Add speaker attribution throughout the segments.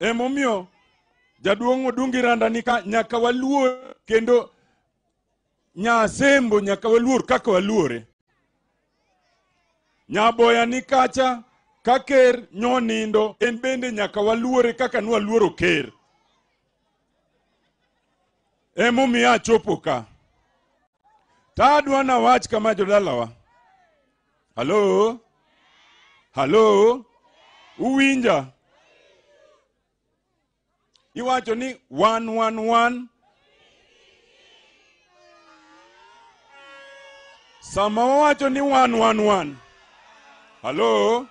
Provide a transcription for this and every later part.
Speaker 1: Emomio jaduong' Odungi Randa nika nyaka waluor kendo Nyasembo nyaka waluor kaka waluore. Nyaboya nikacha kaker nyonindo en bende nyaka waluore kaka nwaluoro ker. Emomiyo achopo ka. Tadwa na wach kama jodalawa. Halo? Halo? Uwinja? Iwacho ni 111. Sama wawacho ni 111. Halo?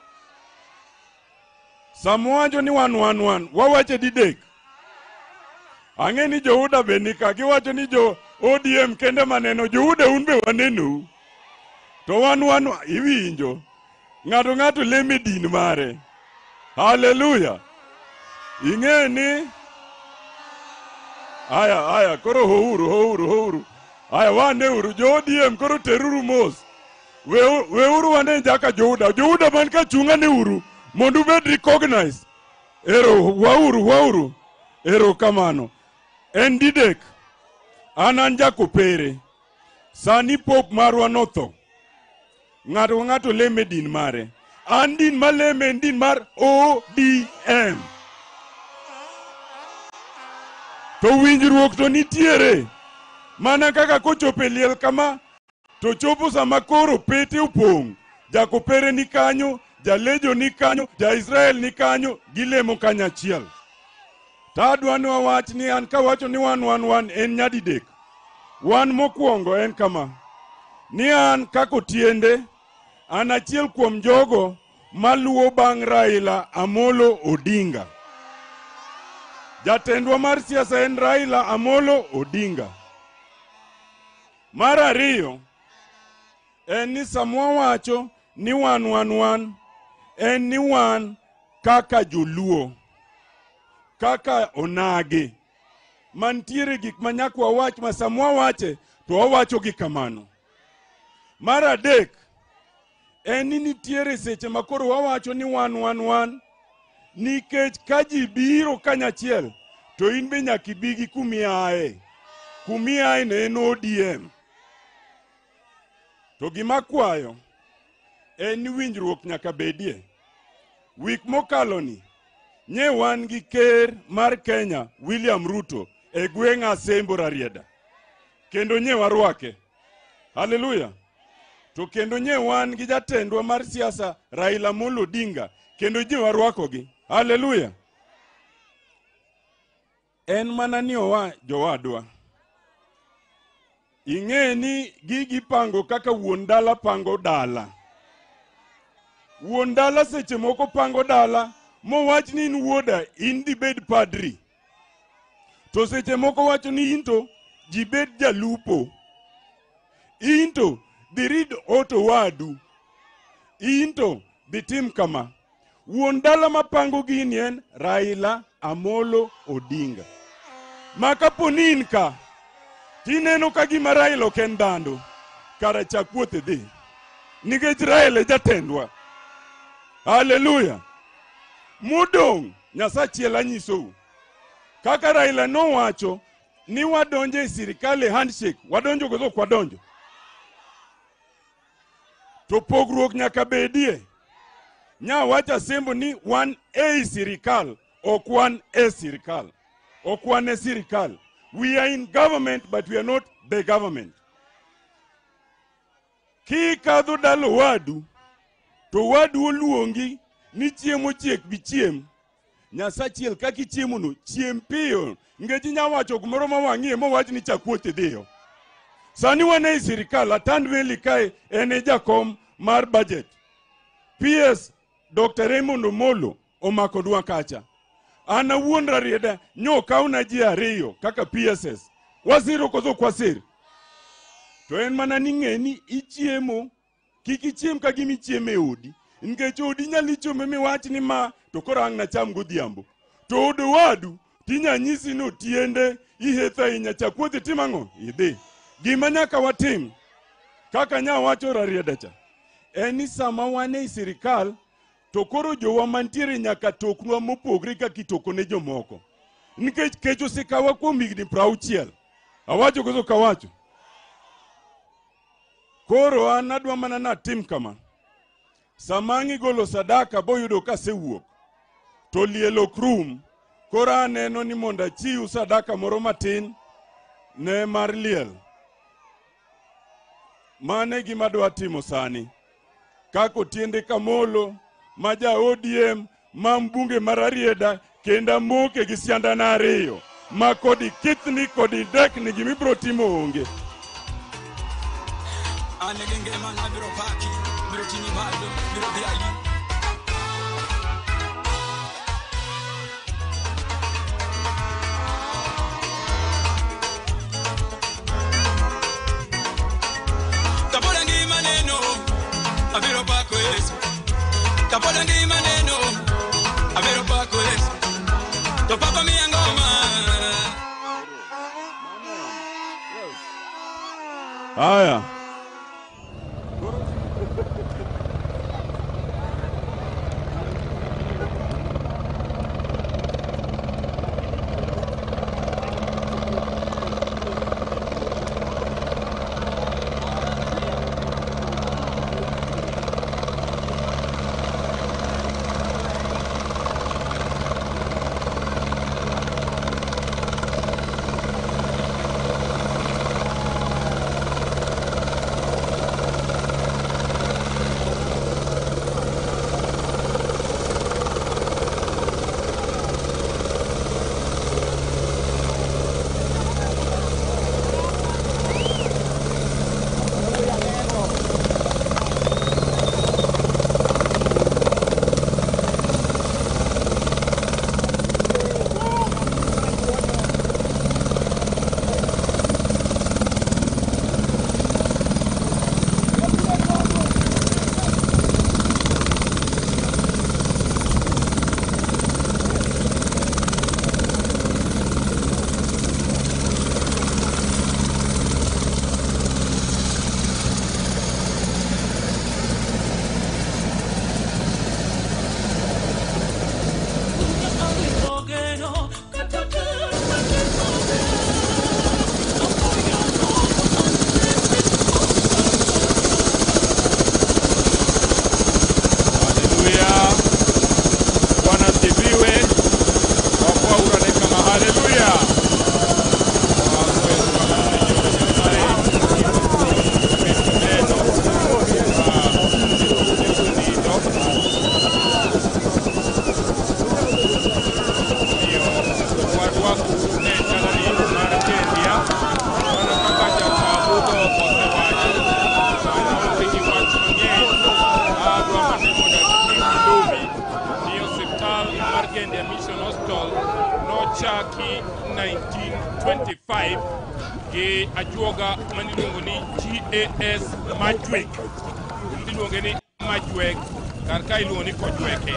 Speaker 1: Sama wawacho ni 111. Wawache didek. Ang'e ni Jouda benika. Giwacho ni jo ODM kende maneno. Jouda unbe wanenu. To 111 iwinjo. Ng'ato leme din mare. Hallelujah. Ing'e ni Aya, koro houru. Aya, waneuru, jo ODM koro teruru mos. Weuru wane jaka Jouda man ka chunga ne uru, mondu bed recognize. Ero, wauru. Ero kamano. En didek, anan jako pere. Sani pop marwa notho. Ng'ato leme din mare. An din maleme en din mar ODM. To winjruok to nitiere. Mana kaka kochope liel kama, to chopo sama koro pete upong'. Jakopere ni kanyo, jalejo ni kanyo, Israel ni kanyo, gilemo kanyachiel. Tadwa ni wawach ni an kawacho ni 111 en nyadidek. Wan mokwongo en kama. Ni an kako tiende, an achiel kuom jogo maluwo bang' Raila Amolo Odinga. Jatendwa mar siasa en Raila Amolo Odinga. Mar ariyo, en ni samwa wacho ni 111, en ni wan kaka joluo, kaka onage. Mantiere gik manyakwa wach ma samwa wache, to wawacho gi kamano. Mar adek, en ni nitiere seche makoro wawacho ni 111, nikech kaji biro kanyachiel, to in be nyaka ibigi kumiae. Kumiae ne en ODM. To gima kwayo, en ni winjruok nyaka bedie. Wik mokaloni, nye wan gi ker mar Kenya, William Ruto, e gweng' Asembo Rarieda. Kendo nye warwake. Hallelujah. To kendo nye wan gi jatendwa mar siasa, Raila Amolo Odinga, kendo nye warwakogi. Hallelujah. En mana ni jowadwa. Ing'e ni gigi pango kaka wuon dala pango dala. Wuon dala seche moko pango dala, mowach ni in wuoda, in di bed padri. To seche moko wacho ni into, ji bed jalupo. Into, di rid oto wadu. Into, di tim kama. Wuon dala mapango gini en Raila Amolo Odinga. Maka ponin ka, tineno ka gima Raila ok en dhano, kara chak wuothe dhi. Nikech Raila jatendwa. Hallelujah. Mudong, Nyasachiel anyisou. Kaka Raila nowacho ni wadonjo e sirikal e handshake, wadonjo godo ok wadonjo. To pogruok nyaka bedie. Nya wacha Asembo ni wan e sirikal, ok wan e sirikal. Ok wan e sirikal. We are in government, but we are not the government. Ki kadho dalo wadu, to wadu oluongi ni chiemo chiek bi chiem. Nyasachiel kaki chiemo no, chiem piyo. Ngeji nyawacho kumoro mawang'ie mowach ni chakwote dhiyo. Sani wan e sirikal, Atand Weli kae ene jakom mar budget. PS Dr. Raymond Omolo omako dwa kacha. Ana wuon Rarieda nyo kauna ji ariyo kaka PSS. Wasiro kozo kwasir. To en mana ni ng'e ni ichiemo, kiki chiem ka gimi chiemo e odi. Nikech odi nyali chome miwach ni ma, to koro ang' na cham godhiambo. To odo wadu, tinya nyisi no tiende, ihetha inya chakwothi timang'o, idhi. Gima nyaka watim, kaka nya wacho Rarieda cha. En ni sama wane i sirikal, to koro jowa mantiere nyaka toknwa mopogre ka kitoko ne jomoko. Nikech kech osekawa kuom higni 60. Awacho koso kawacho. Koro an adwa mana natim kama. Samangi golo sadaka boyudo ka sewuok. To lielo krum. Koro aneno ni mondo achiw sadaka moro matin ne mar liel. Mane gima dwa timo sani. Kako tiende kamolo, maja ODM, mambunge mararieda, kenda moke gi siandana ariyo. Ma kodi kithni kodi dek ni gimibro timo onge.
Speaker 2: Anegenge mana biro paki, biro tini malo, biro biayi. Kapola ngi maneno, abiro pako Yesu. Kapola ngi maneno, abiro pako Yesu. To papa mi ngoma.
Speaker 1: Haya.
Speaker 3: chaki 1925 ge ajuoga maniluongo ni GAS Majwek iluonge ni Majwek karka iluongo ni Kojweke.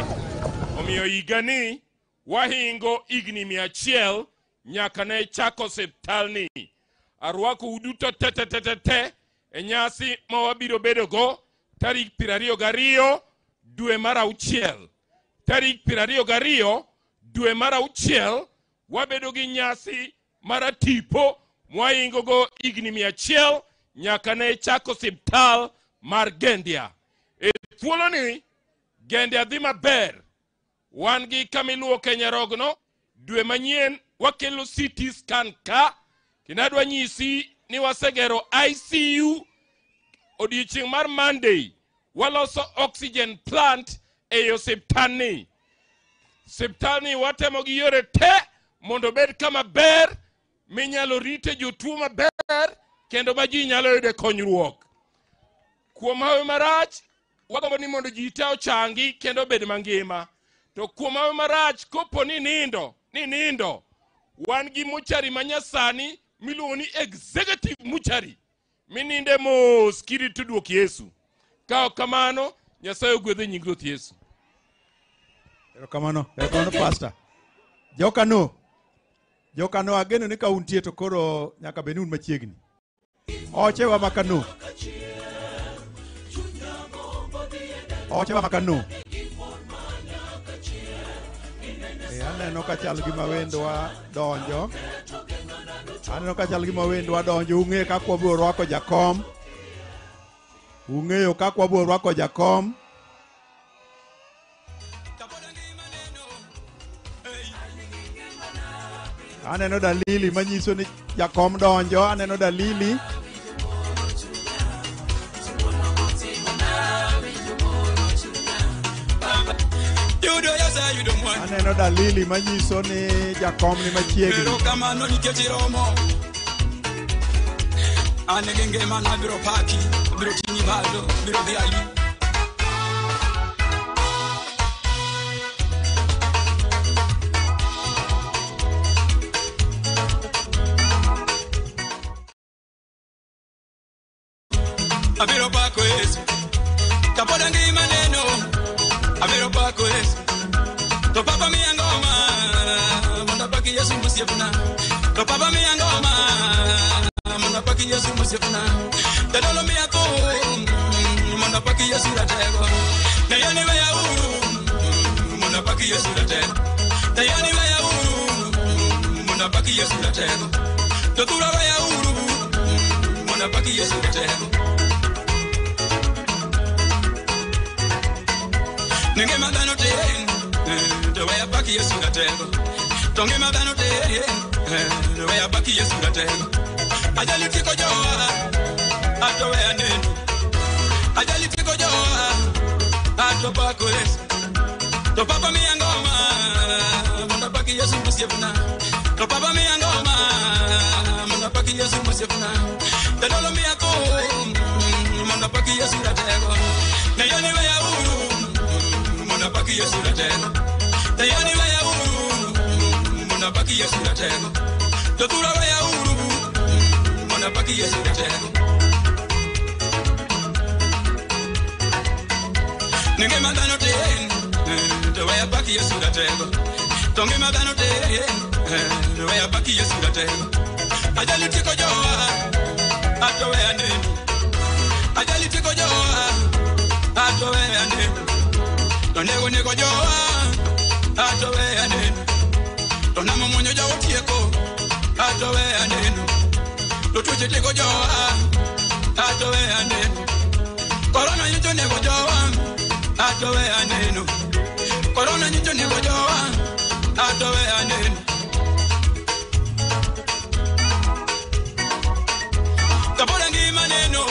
Speaker 3: Omiyo higani wahingo igni 100 nyaka ne chako osiptalni. Arwako uduto te e nyasi ma wabiro bedogo tarik 22 dwe mar auchiel. Tarik 22 dwe mar auchiel wabedo gi nyasi mar tipo mwaingo go igni 100 nyaka ne chako osiptal mar Gendia. E thuolo ni Gendia dhi maber. Wan gi kamiluo Kenyarogno dwe manyien wakelo CT scan ka kinadwa nyisi ni wasegero ICU odiochieng' mar Monday waloso oxygen plant e osiptalni. Osiptalni watemo gi yore te mondo bed kama ber minyalo rite jotuo maber kendo ma ji nyalo yude konyruok. Kuom hawi marach wagombo ni mondo ji te ochangi kendo bed mangima. To kuom hawi marach kopo ni nindo wan gi mochari manyasani miluongo ni executive mochari mininde mos kiri tudruok Yesu. Kao kamano Nyasaye ogwedhe nying Ruoth Yesu.
Speaker 4: Erokamano pastor. Jokano ageno ni kauntie to koro nyaka benun machiegni. Ochewa makano. Aneno ka chal gima wendwa donjo. Aneno ka chal gima wendwa donjo. Ung'e kakwa biro rwako jakom. Ung'eyo kakwa biro rwako jakom. Aneno dalili manyiso ni jakom donjo. Aneno dalili. Aneno dalili manyiso ni jakom ni machiegni.
Speaker 2: Anegenge mana biro paki, biro tingi malo, biro biayi. Abiro pako Yesu, kapoda ngi maneno. Abiro pako Yesu, to papa mi angoma, manda paki Yesu musifuna. To papa mi angoma, manda paki Yesu musifuna. Tadolo mi ako, manda paki Yesu ratego. Nayani wa yauru, manda paki Yesu ratego. Nayani wa yauru, manda paki Yesu ratego. Totura wa yauru, manda paki Yesu ratego. Ninge madano te, the way I back Yesu ratego. Tonge madano te, the way I back Yesu ratego. Ajali tiko joa, ato we anenu. Ajali tiko joa, ato bako Yesu. To papa mi angoma, manda baki Yesu musifuna. To papa mi angoma, manda baki Yesu musifuna. Tadolo mi ako, manda baki Yesu ratego. Nayani wa yauru, manda baki Yesu ratego. Nayani wa yauru, manda baki Yesu ratego. Totura wa yauru, manda baki Yesu ratego. Ninge madano te, the way I back Yesu ratego. Tonge madano te, the way I back Yesu ratego. Ajali tiko joa, ato we anenu. Ajali tiko joa, ato we anenu. Tonego nego joa, ato we anenu. Tonamo monyo joa tieko, ato we anenu. Totuche tiko joa, ato we anenu. Corona yito nego joa, ato we anenu. Corona yito nego joa, ato we anenu. Kapoda ngi maneno,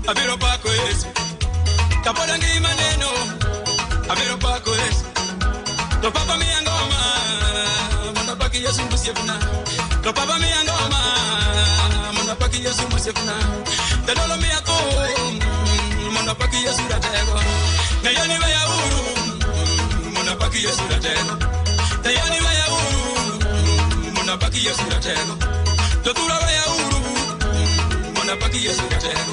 Speaker 2: abiro pako Yesu. Kapoda ngi maneno, abiro pako Yesu. To papa mi angoma, manda paki Yesu musifuna. To papa mi angoma, manda paki Yesu musifuna. Tadolo mi ako, manda paki Yesu ratego. Nayani wa yauru, manda paki Yesu ratego. Nayani wa yauru, manda paki Yesu ratego. Totura wa yauru, manda paki Yesu ratego.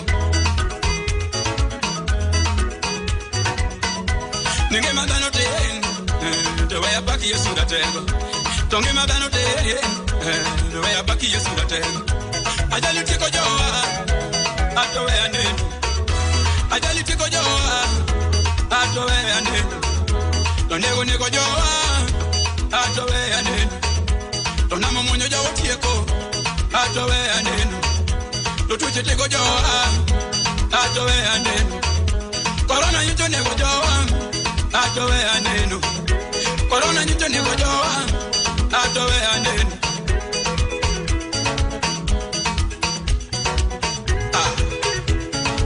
Speaker 2: Ninge madano te, the way I back Yesu ratego. Tonge madano te, the way I back Yesu ratego. Ajali tiko joa, ato we anenu. Ajali tiko joa, ato we anenu. Tonego nego joa, ato we anenu. Tonamo monyo joa tieko, ato we anenu. Totuche tiko joa, ato we anenu. Corona yito nego joa, ato we anenu. Corona yito nego joa, ato we anenu.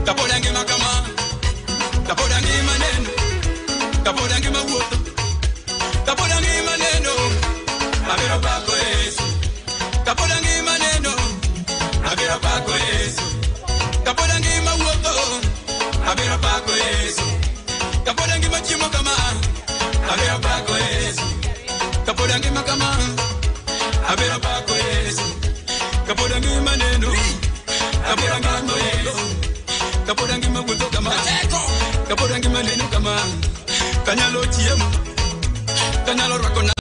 Speaker 2: Kapoda ngi makama, kapoda ngi maneno, kapoda ngi mawoto, kapoda ngi maneno, abiro pako Yesu. Kapoda ngi maneno, abiro pako Yesu. Kapoda ngi mawoto, abiro pako Yesu. Kapoda ngi machimo kama, abiro pako Yesu. Kapoda ngi makama, abiro pako Yesu. Kapoda ngi maneno, kapoda ngi mawoto. Kapoda ngi mawoto kama, kapoda ngi maneno kama. Kanyalo tiemo, kanyalo rakona.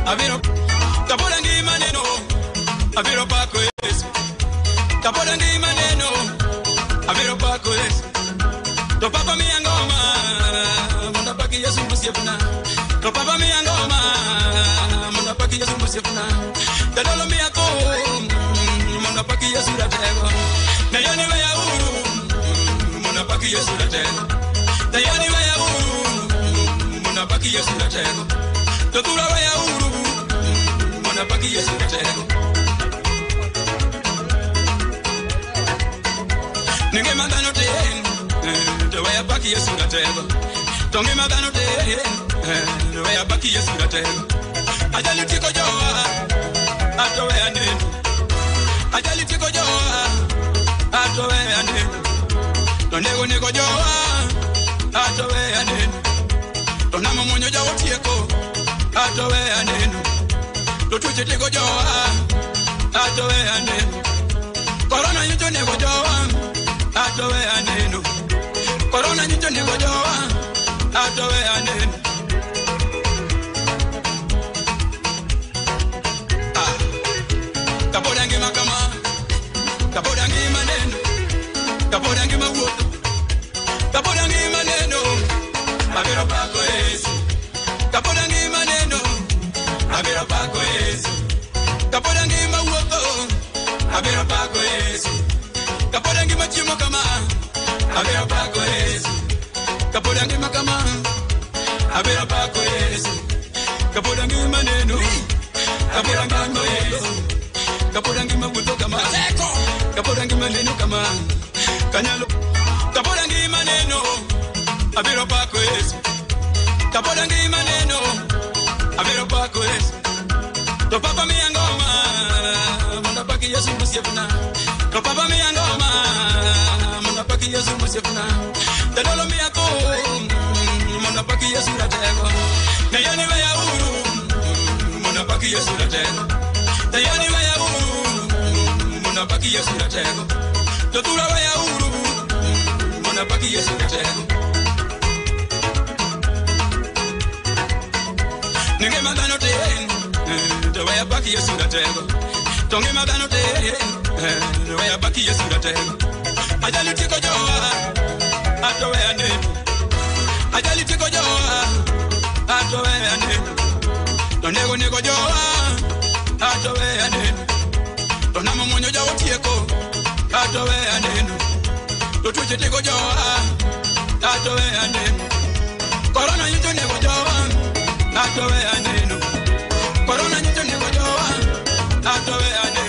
Speaker 2: Abiro, kapoda ngi maneno, abiro pako Yesu. Kapoda ngi maneno, abiro pako Yesu. To papa mi angoma, manda paki Yesu. to papa mi angoma mona paki Yesu musifuna tadolo mi ako mona paki Yesu ratego na yani we ya mona paki Yesu ratego na yani we ya mona paki Yesu ratego to tura we ya mona paki Yesu ratego ninge mandano te to we ya paki Yesu ratego tonge mandano te we ya paki Yesu ratego ajali tiko joa ato we ande ajali tiko joa ato we ande to nego joa ato we ande to namo monyo jawo tieko ato we ande to tuche tiko joa ato we ande corona nyito nego joa ato we ande corona nyito nego joa ato we ande kapodangi makama kapodangi maneno kapodangi mawuoto kapodangi maneno abiro pako Yesu kapodangi maneno abiro pako Yesu kapodangi mawuoto abiro pako Yesu kapodangi machimo kama abiro pako Yesu kapodangi makama abiro pako Yesu kapodangi maneno kapodangi maneno kapodangi mabuto kama kapodangi maneno kama kanyalo kapodangi maneno abiro pako Yesu kapodangi maneno abiro pako Yesu to papa mi angoma mona paki Yesu musifuna to papa mi angoma mona paki Yesu musifuna tadolo mi ako mona paki Yesu ratego na yani we ya mona paki Yesu ratego na yani we ya mona paki Yesu ratego to tura we ya mona paki Yesu ratego ninge mandano te to we ya paki Yesu ratego tonge mandano te we ya paki Yesu ratego ajali tiko joa ato we ande ajali tiko joa ato we ande to nego joa ato we ande to namo monyo jawo tieko ato we ande to tuche tiko joa ato we ande corona nyito nego joa ato we ande corona nyito nego joa ato we ande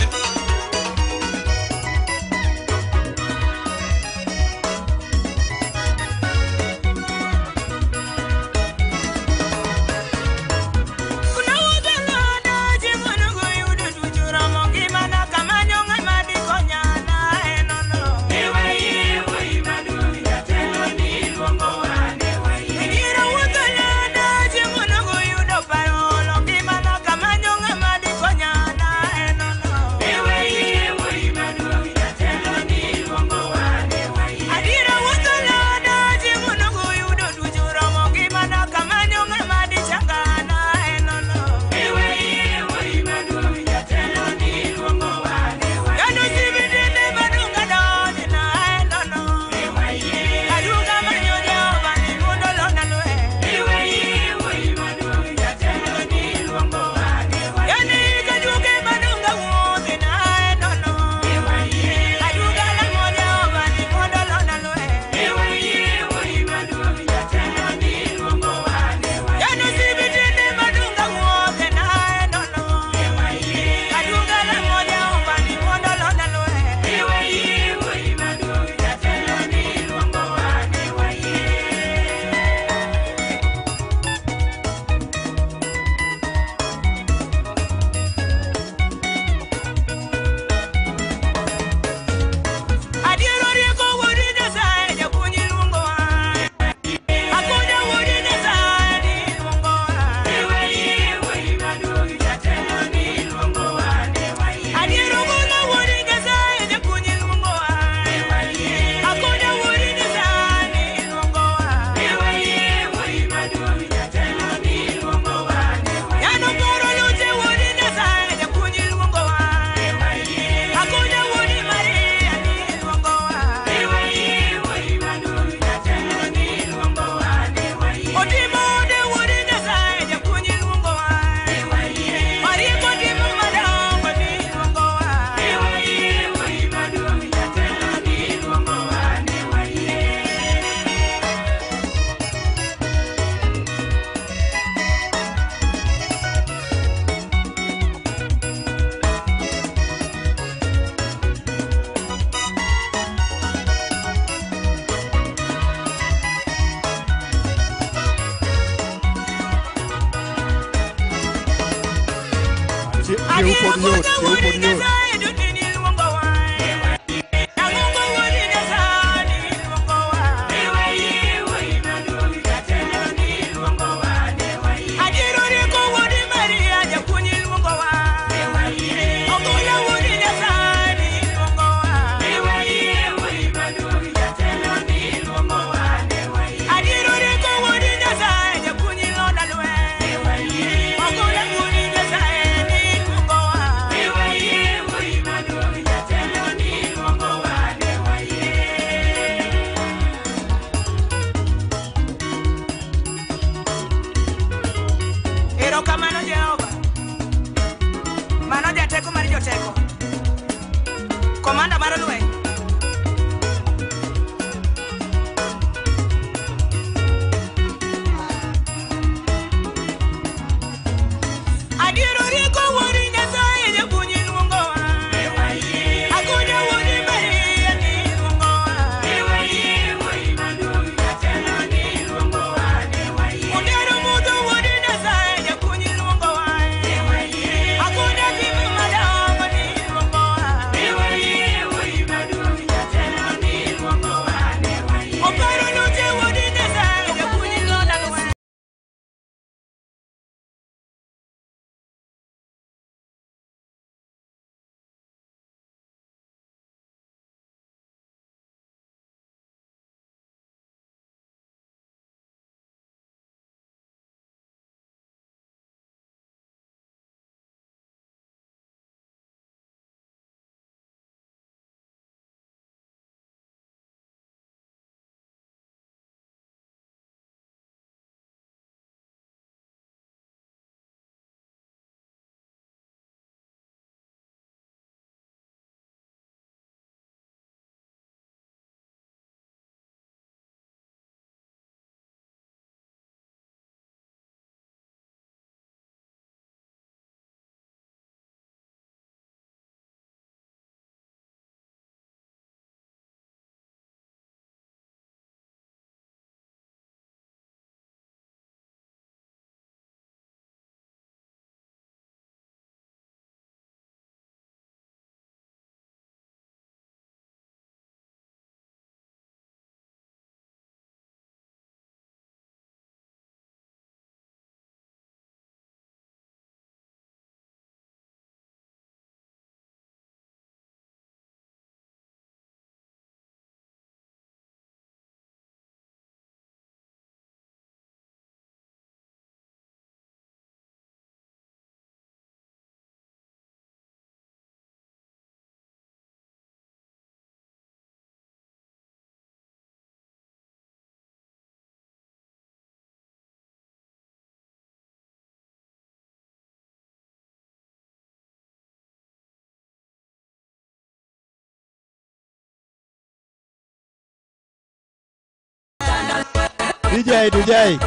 Speaker 4: DJ.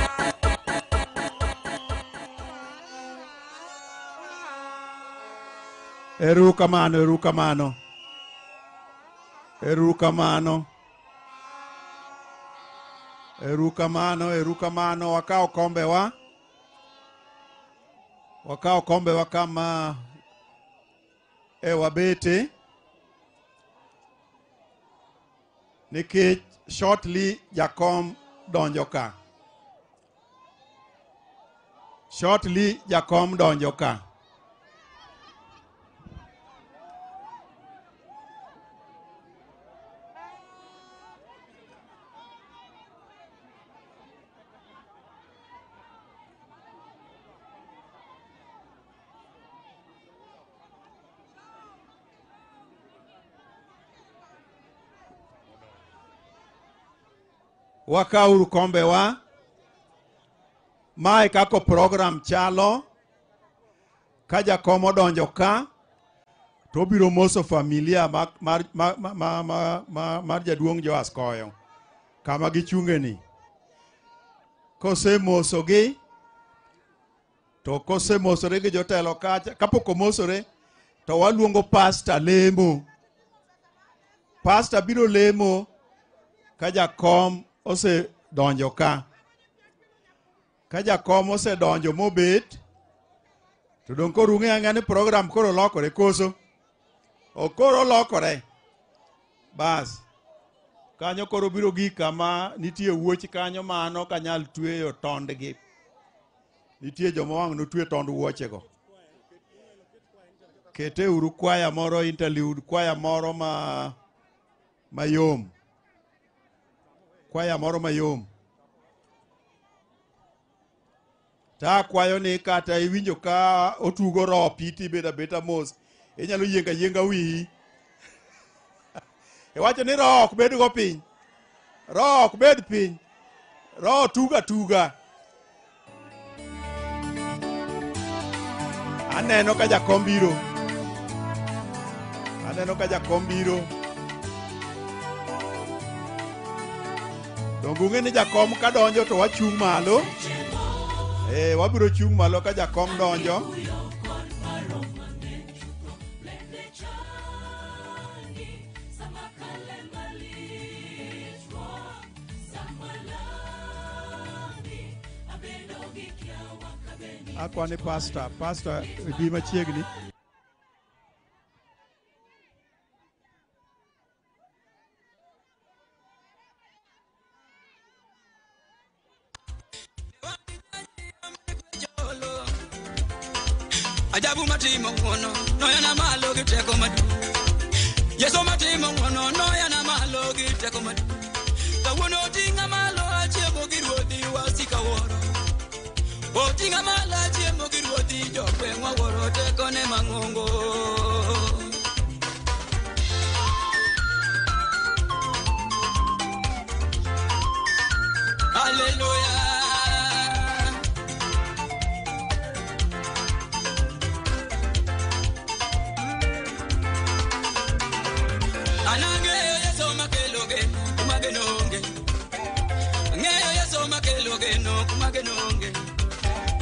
Speaker 4: Erukamano. Wakao kombe wa kama wabete. Nikech shortly Jakom donjoka. Wakauru kombe wa mae kako program chalo kaja komo donjo ka to biro moso familia mar jaduong' Jo Askoyo kama gichunge ni. Kose mosore gi jotelo kacha kapok omosore to waluongo pastor lemo. Pastor biro lemo kaja kom ose donjo ka. Kaja kom ose donjo mobet To dong koro ung'e ng'ani program koro lokore koso. Okoro lokore. Bas. Kanyo koro biro gik kama nitie wuoch kanyo mano kanyal tweyo tondgi. Nitie joma wang' notwe tond wuochego. Kete uru kwaya moro interlude, kwaya moro mayom. Kwaya moro mayom. Ta kwayo ni kata iwinjo ka otugo ro piti beda beta mos. Inyalo yenga wi. Iwacho ni ro ok bed go piny. Ro ok bed piny. Ro tuga. Aneno ka jakom biro. Dongu ng'e ni jakom ka donjo to wachung' malo. Wabiro chung' malo ka jakom donjo. Akwani pastor bi machiegni.
Speaker 2: Ajabu matimo ngono no yana malo giteko madu. Yeso matimo ngono no yana malo giteko madu. Kawuono tinga malo achiemo giruodhi wasika woro. Otinga malo achiemo giruodhi jogweng'wa woro teko ne mang'ongo. Hallelujah.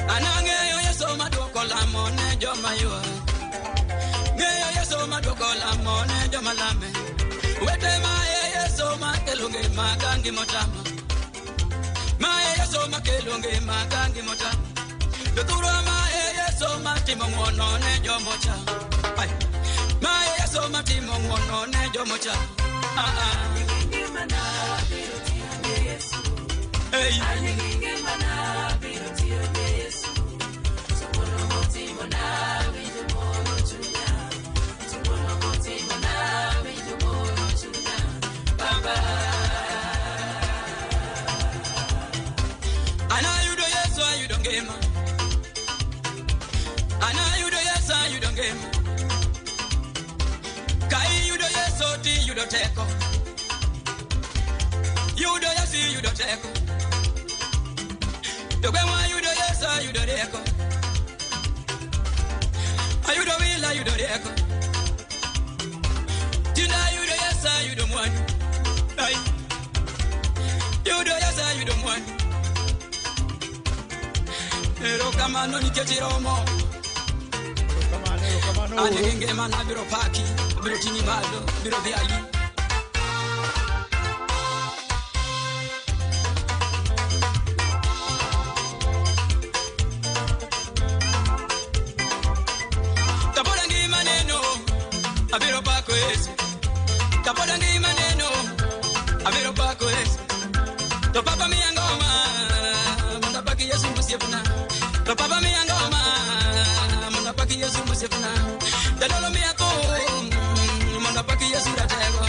Speaker 2: Anangeyo yeso madwoko lamo ne joma ywa. Ngeyo yeso madwoko lamo ne joma lame. Wete mae yeso makelo ngima kangi motama. Mae yeso makelo ngima kangi motama. Doturo mae yeso matimo ng'wono ne jomocha. Mae yeso matimo ng'wono ne jomocha. Hey. Teko. You do ya see you do teko. You go why you do yes you do teko. Are you do will you do teko. Tina you do yes you do one. Hey. You do yes you do one. Ero kama no niketi romo. Ane kinge mana biro paki, biro tini malo, biro viali. Abiro pako Yesu. Kapoda ngi maneno. Abiro pako Yesu. To papa mi angoma. Manda paki Yesu musifuna. To papa mi angoma. Manda paki Yesu musifuna. Dalolo mi ako. Manda paki Yesu ratego.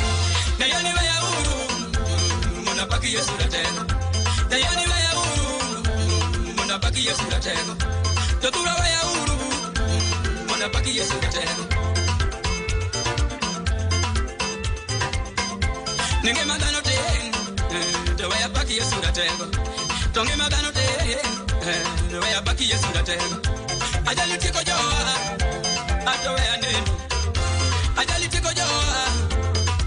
Speaker 2: Na yani wa ya uru. Manda paki Yesu ratego. Na yani wa ya uru. Manda paki Yesu ratego. To tura wa ya uru. Manda paki Yesu ratego. Ninge magano te, the way I back Yesu ratego. Tonge magano te, the way I back Yesu ratego. Ajali tiko joa, atowe aneno. Ajali tiko joa,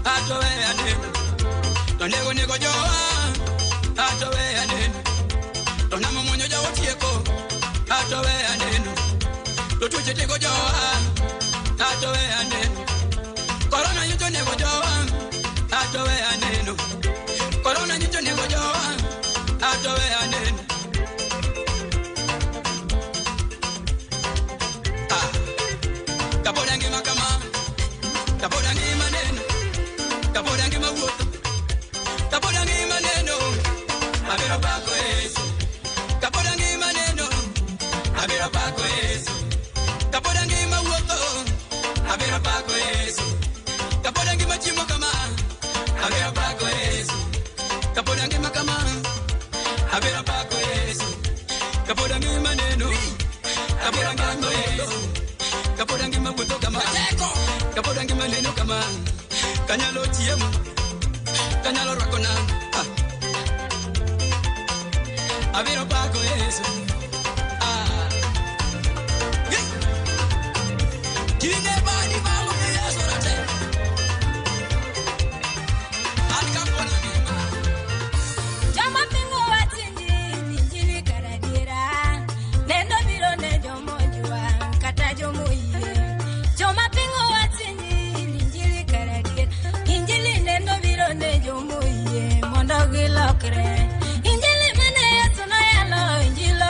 Speaker 2: atowe aneno. Tonego nego joa, atowe aneno. Tonamo monyo jawo tieko, atowe aneno. Totuche tiko joa, atowe aneno. Corona yuto nego joa. Atowe aneno. Corona nyito nego joa. Atowe aneno. kanyalo chiemo, kanyalo rwako nanga. Abiro pako Yesu. Kine bani malo ke Yesu rate. Atkapona bima.
Speaker 5: Jama pingo watindi ninjili karadira. Nendo biro ne jomo jua kata jomo iye. Jama pingo watindi ninjili karadira. Injili nendo biro ne jomo iye mondo gilokre. Injili mane Yesu no yalo injilo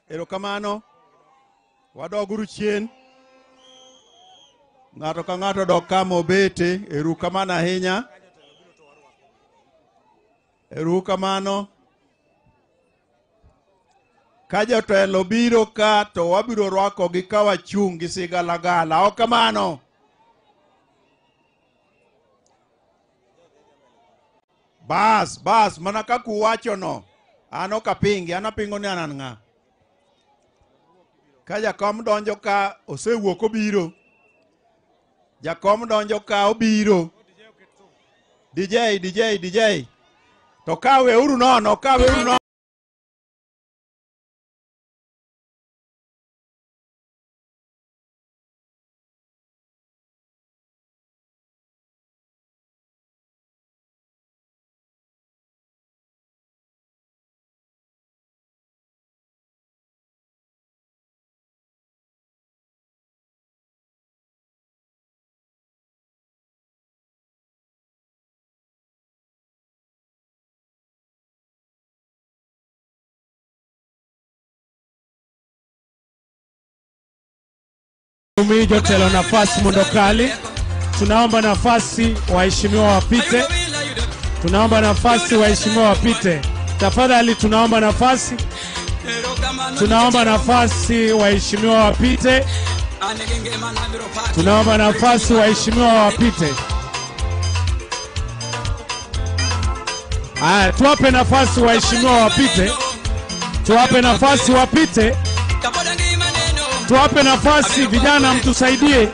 Speaker 4: Erokamano. Wadoguru chien. Ng'ato ka ng'ato dok kama obete. Erokamano ahinya. Erokamano. Ka jotelo biro ka to wabiro rwako gi ka wachung' gi sigalagala. Okamano. Bas, mana kaka uwacho no. An ok apingi, an apingo ni an ng'a. Ka jakom donjo ka osewuok obiro. Jakom donjo ka obiro. DJ. To kawe uru nono.
Speaker 6: Jotelo nafasi mondokali. Tunaomba nafasi waheshimiwa wapite. Tafadhali tunaomba nafasi waheshimiwa wapite. Tuwape nafasi waheshimiwa wapite. Tuwape nafasi vijana mtusaidie.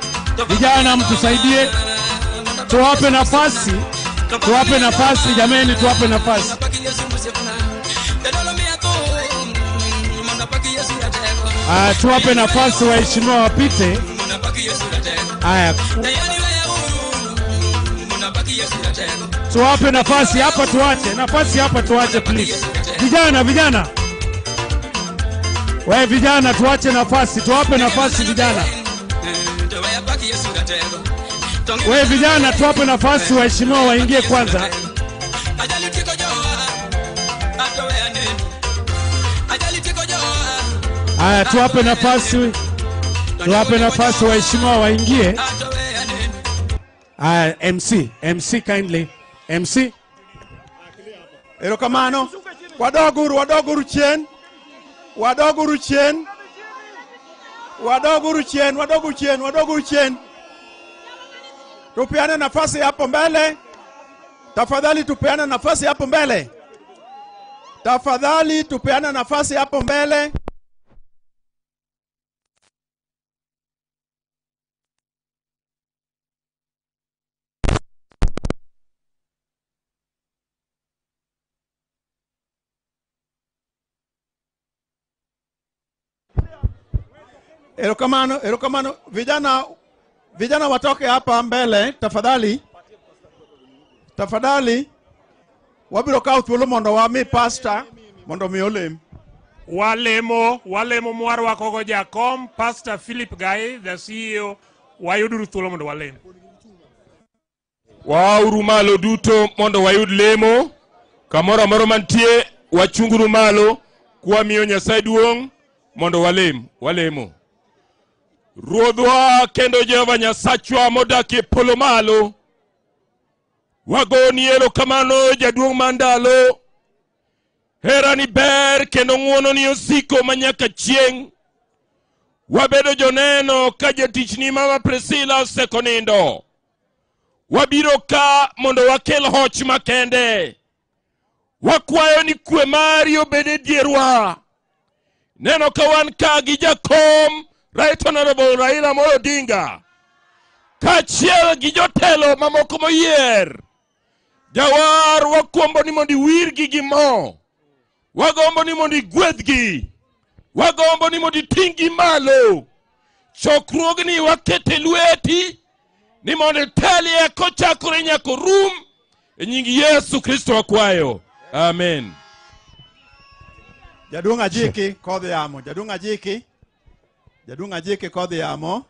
Speaker 6: Tuwape nafasi jameni, tuwape nafasi. Tuwape nafasi waheshimiwa wapite. Tuwape nafasi hapa tuache please. Vijana. Wewe vijana tuache nafasi, tuwape nafasi vijana. Wewe vijana tuwape nafasi waheshimiwa waingie kwanza. Tuwape nafasi waheshimiwa waingie. MC kindly. MC.
Speaker 4: Erokamano. Wadoguru chien. Wadoguru chien. Tupeane nafasi hapo mbele. Tafadhali tupeane nafasi hapo mbele. Erokamano. Vijana watoke hapa mbele tafadhali. Wabiro kawo thuolo mondo wami pastor mondo mi olem.
Speaker 3: Walemo mwarwako go jakom Pastor Philip Gai, the CEO. Wayuduru thuolo mondo walem.
Speaker 1: Wauru malo duto mondo wayud lemo. Kamoro amoro mantie wachunguru malo kwa miyo Nyasaye duong' mondo walemo. Ruodhwa kendo Jehova Nyasachwa modakie polo malo. Wagoni erokamano jaduong' mandalo. Herani ber kendo ng'wono ni osiko manyaka chieng'. Wabedo joneno ka jatichni Mama Priscilla osekonindo. Wabiro ka mondo wakel hoch makende. Wakwayo ni kwe mari obede dierwa. Neno ka wan ka gi jakom Right Honorable Raila Amolo Odinga. Kachiel gi jotelo mamoko moyier. Jawar wakwombo ni mondi wirgi gi mo. Wagombo ni mondi gwedhgi. Wagombo ni mondi tinggi malo. Chokruogni wakete lweti ni mondi telie kochakore nyako rum. E nying Yesu Kristo wakwayo. Amen.
Speaker 4: Jaduong' Ajiki kodhi yamo.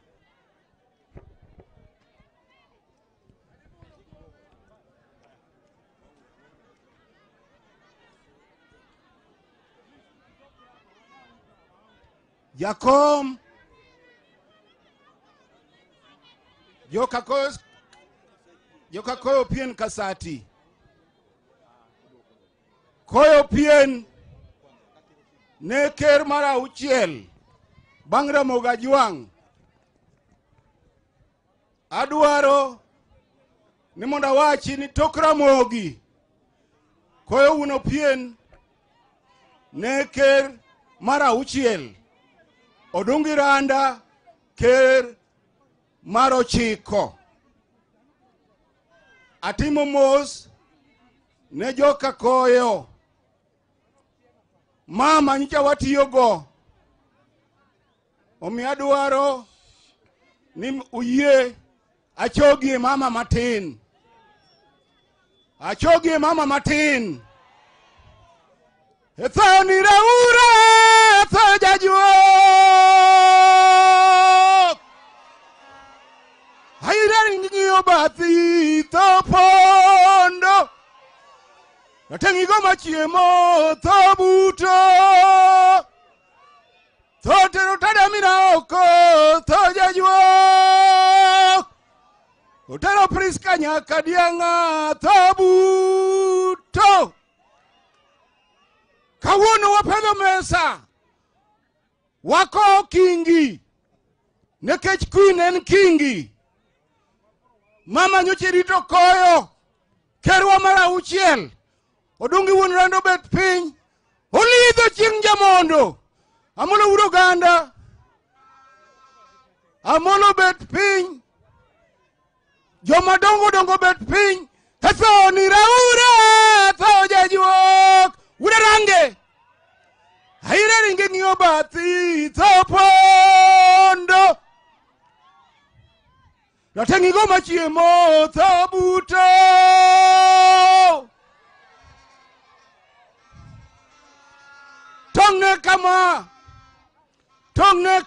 Speaker 7: Jakom, joka koyo pien Kasati, koyo pien ne ker mar auchiel bang' Ramogi Ajwang'. Adwaro ni mondo awachi ni tok Ramogi koyo uno pien ne ker mar auchiel Odungi Randa ker mar 9. Atimo mos ne joka koyo mama nyicha watiyogo. Omiyo adwaro ni uyie achogie mama matin. Achogie mama matin. Etho ni raura, etho jajuok. Haira ng'iyo bathi, tho pondo. Natengigo machiemo, tho buto. Tho tero tadamina oko, tho jajuok. Otero Priska nyaka Dianga, tho buto. Kawuono wapedho mesa. Wako kingi. Nekech Queen en kingi. Mama nyocha rito koyo. Kerwa mar auchiel. Odungi wuon Randa bet piny. Olidho chieng' jamondo. Amolo uro ganda. Amolo bet piny. Joma dongo bet piny. Etho ni raura, etho jajuok. Ura range. Haira ringe ng'iyo bathi, tho pondo. Natengigo machiemo, tho buto. Tong'ne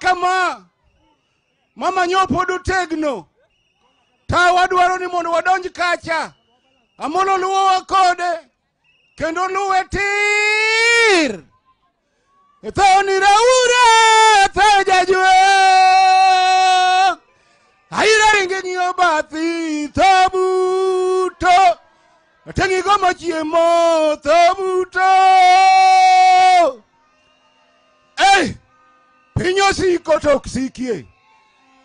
Speaker 7: kama. Mama nyopo dutegno. Ta wadwaro ni mondo wadonj kacha. Amono luwo kode. Kendo luwe tir. Etho ni raura, etho jajuok. Haira ringe ng'iyo bathi, tho buto. Natengigo machiemo, tho buto. Piny osiko to ok sikie.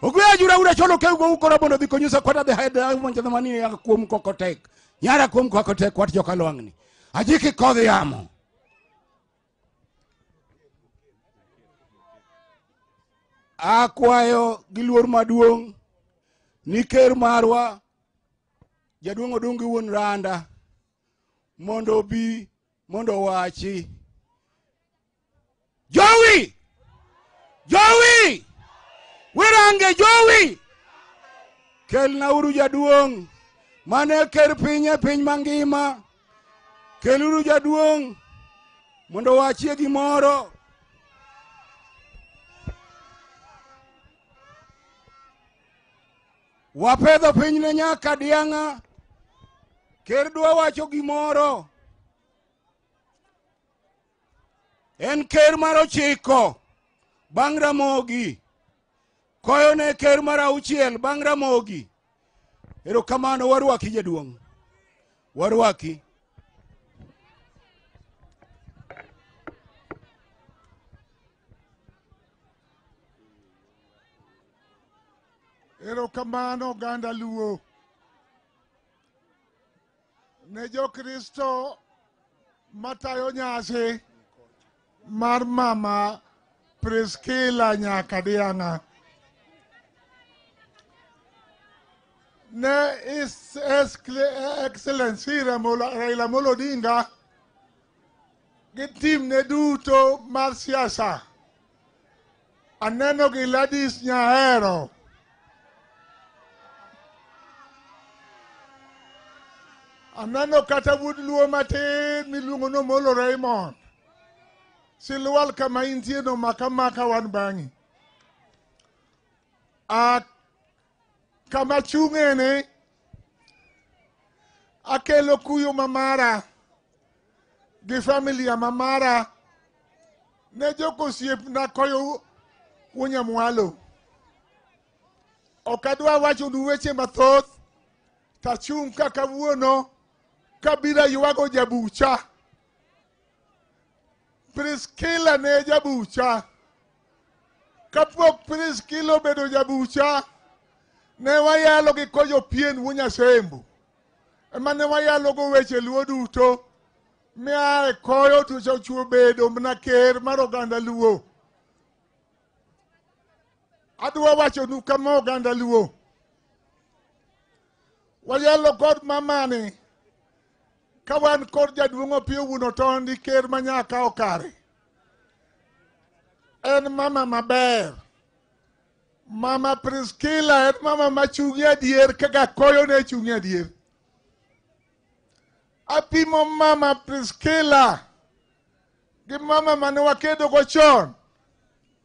Speaker 7: Ogwe ajura ura cholo ke ugo ukora bondo dhi konyusa kwata the head monja dhamani ya kuom kokotek. Nyara kuom kokotek wat joka lwang'ni. Ajiki kodhi yamo. Akwayo gi luor maduong' ni ker marwa Jaduong' Odungi wuon Randa mondo bi mondo wachi. Jowi! Wirange Jowi! Kelna uru jaduong' mane ker piny mangima. Keluru jaduong' mondo wachie gimoro. Wapedho piny ne nyaka Dianga. Ker dwa wacho gimoro. En ker mar 9 bang' Ramogi. Koyo ne ker mar 6 bang' Ramogi. Erokamano, warwaki jaduong'. Warwaki.
Speaker 8: Erokamano ganda luo. Ne jo Kristo matayo nyasi mar mama Priskila nyaka Dianga. Ne Excellency Raila Amolo Odinga gi tim ne duto mar siasa. Aneno gi Gladys Nyahero. Anano kata wuod luo matin miluongo no Molo Raymond. Silwal kama intie no maka wan bang'i. Kama chung'ene akelo kuyo mamara gi familia mamara ne joko siep na koyo Wunya mwalo. Okadwa wacho nu weche mathoth. Tachung kaka wuono. Kabira yuago jabucha. Priscilla ne jabucha. Kapok Priscilla obedo jabucha. Ne wayalo gi kojo pien wunya sembu. Ema ne wayalo go weche luo duto. Mia koyo to chochuo bedo mna ker mar oganda luo. Adwa wacho nu kama oganda luo. Wayalo kod mamani. Kawan kod jaduongo Opiyo Wuon Otondi ker manyaka okare. En mama maber. Mama Priscilla en mama machungi adier kaka koyo ne chungi adier. Apimo mama Priscilla gi mama mane wakedo go chon.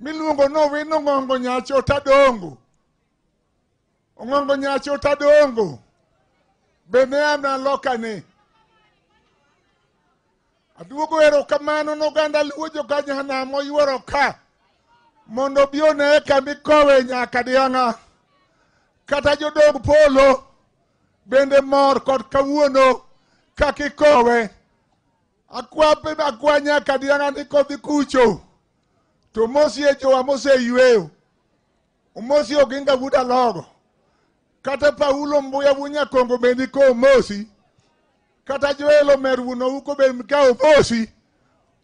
Speaker 8: Miluongo no wino ng'ongo nyacho tadongo. Ng'ongo nyacho tadongo. Bende amna lokane. Aduogo erokamano n'oganda luo jokanyana moyuoro ka mondo obi one kambi kowe nyaka Diang'a. Kata jodong polo bende mor kod kawuono kakikowe. Akwa nyaka Diang'a ni kodhi kucho. To mosi e jowa moseyweyo. Omosi Oginga Buda Logo. Kata Paulo Mbuya Wunya Kongo bende ko mosi. Kata Joelo Meruno uko be mkao mosi.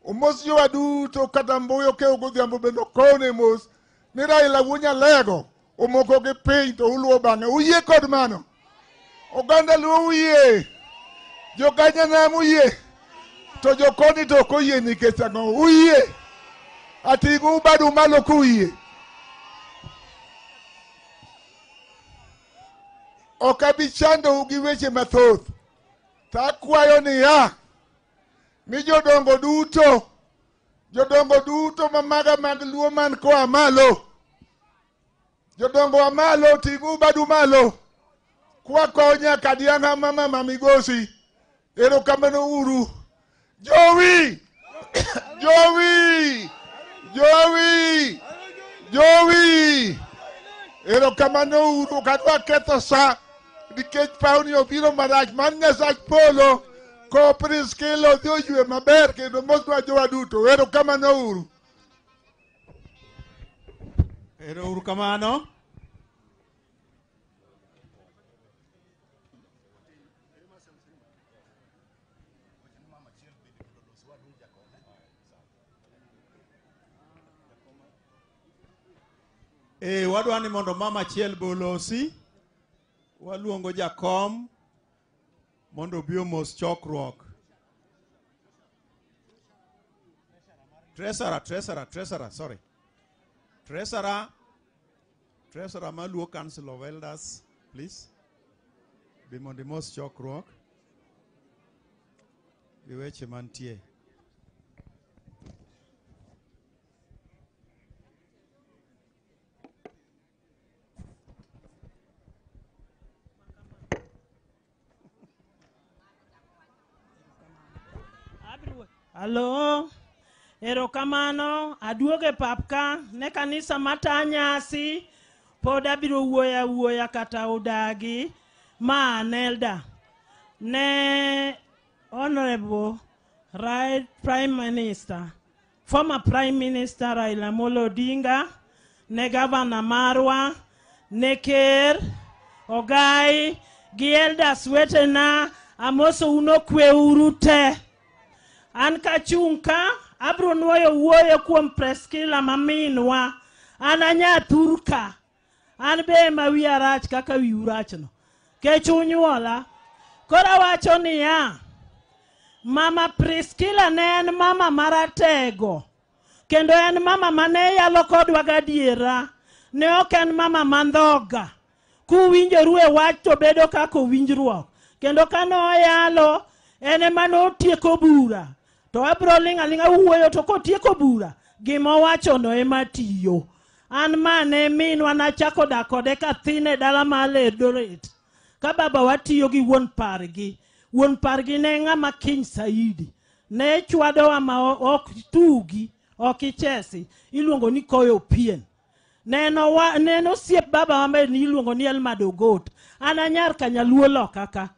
Speaker 8: Umosi wa duto kata Mbuyo ke ugodhiambo bendo kone mos. Ni Raila Wunya Lego. Umoko ke piny to uluo bang'e. Uye kod mano. Oganda luo uye. Jokanya nam uye. To jokoni to koye nikech ang'o. Uye. Atingu ubadu malo kuye. Okabichando ugi weche mathoth. Takwayo ni ya. Ni jodongo duto mamaga mag luo man koa malo. Jodongo amalo tingu badu malo. Kwa konya Kadianga mama mamigosi. Erokamano uru. Jowi! Jowi! Jowi! Jowi! Erokamano uru kadwa ketho sa. Nikech pauni obiro marach man Nyasach polo ko Priscilla odhi oywe maber kendo moswa jowa duto. Erokamano uru.
Speaker 4: Ero uru kamano. Wadwa ni mondo mama achiel bolosi. Waluongo jakom mondo obi omos chokruok. Treasurer, sorry. Treasurer Maluo Council of Elders, please. Bi mondo mos chokruok. Gi weche mantie.
Speaker 9: Hello, erokamano, aduoge papka, ne kanisa matanyasi, poda biro wuoya kata odagi, ma Nelda, ne Honorable Right Prime Minister, former Prime Minister Raila Amolo Odinga, ne Governor Marwa, ne Ker, Ogai, gi elders wetena, amoso uno kwe urute. An kachunka, abro nuoyo wuoyo kuom Priscilla maminwa, an anya Thurka, an be ma wiya rach kaka wiu rachno. Kech unyuola, kora wacho niya, Mama Priscilla ne en mama maratego, kendo en mama mane yalo kodwa gadiera, ne ok en mama mandhoga, kuwinjoru e wach to bedo kako winjruok, kendo kano yalo, ene mano tieko bura. To abro linga wuoyo to kotieko bura gima wachono ema tiyo. An mane minwa nachako dak kode kathine dala mar Eldoret. Ka baba watiyo gi wuon pargi. Wuon pargi ne ng'ama kiny saidi. Ne chwadowa ma ok tugi, ok ichesi. Iluongo ni koyo pien. neno siep baba mame ni iluongo ni Elmadogot. An anyar Kanyaluo loka ka.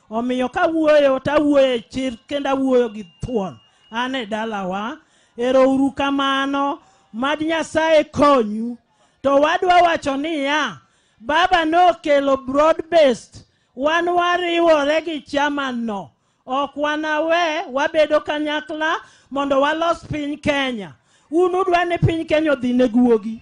Speaker 9: Omiyo ka wuoyo ta wuoyo e chir kenda wuoyo gi thuon. An e dalawa. Ero uru kamano. Mad Nyasaye konyu. To wadwa wacho niya, baba no kelo broad based. Wan wariwore gi chairman no. Ok wanawe wabedo kanyakla mondo walos piny Kenya. Unu dwa ni piny Kenya odhi ne guogi.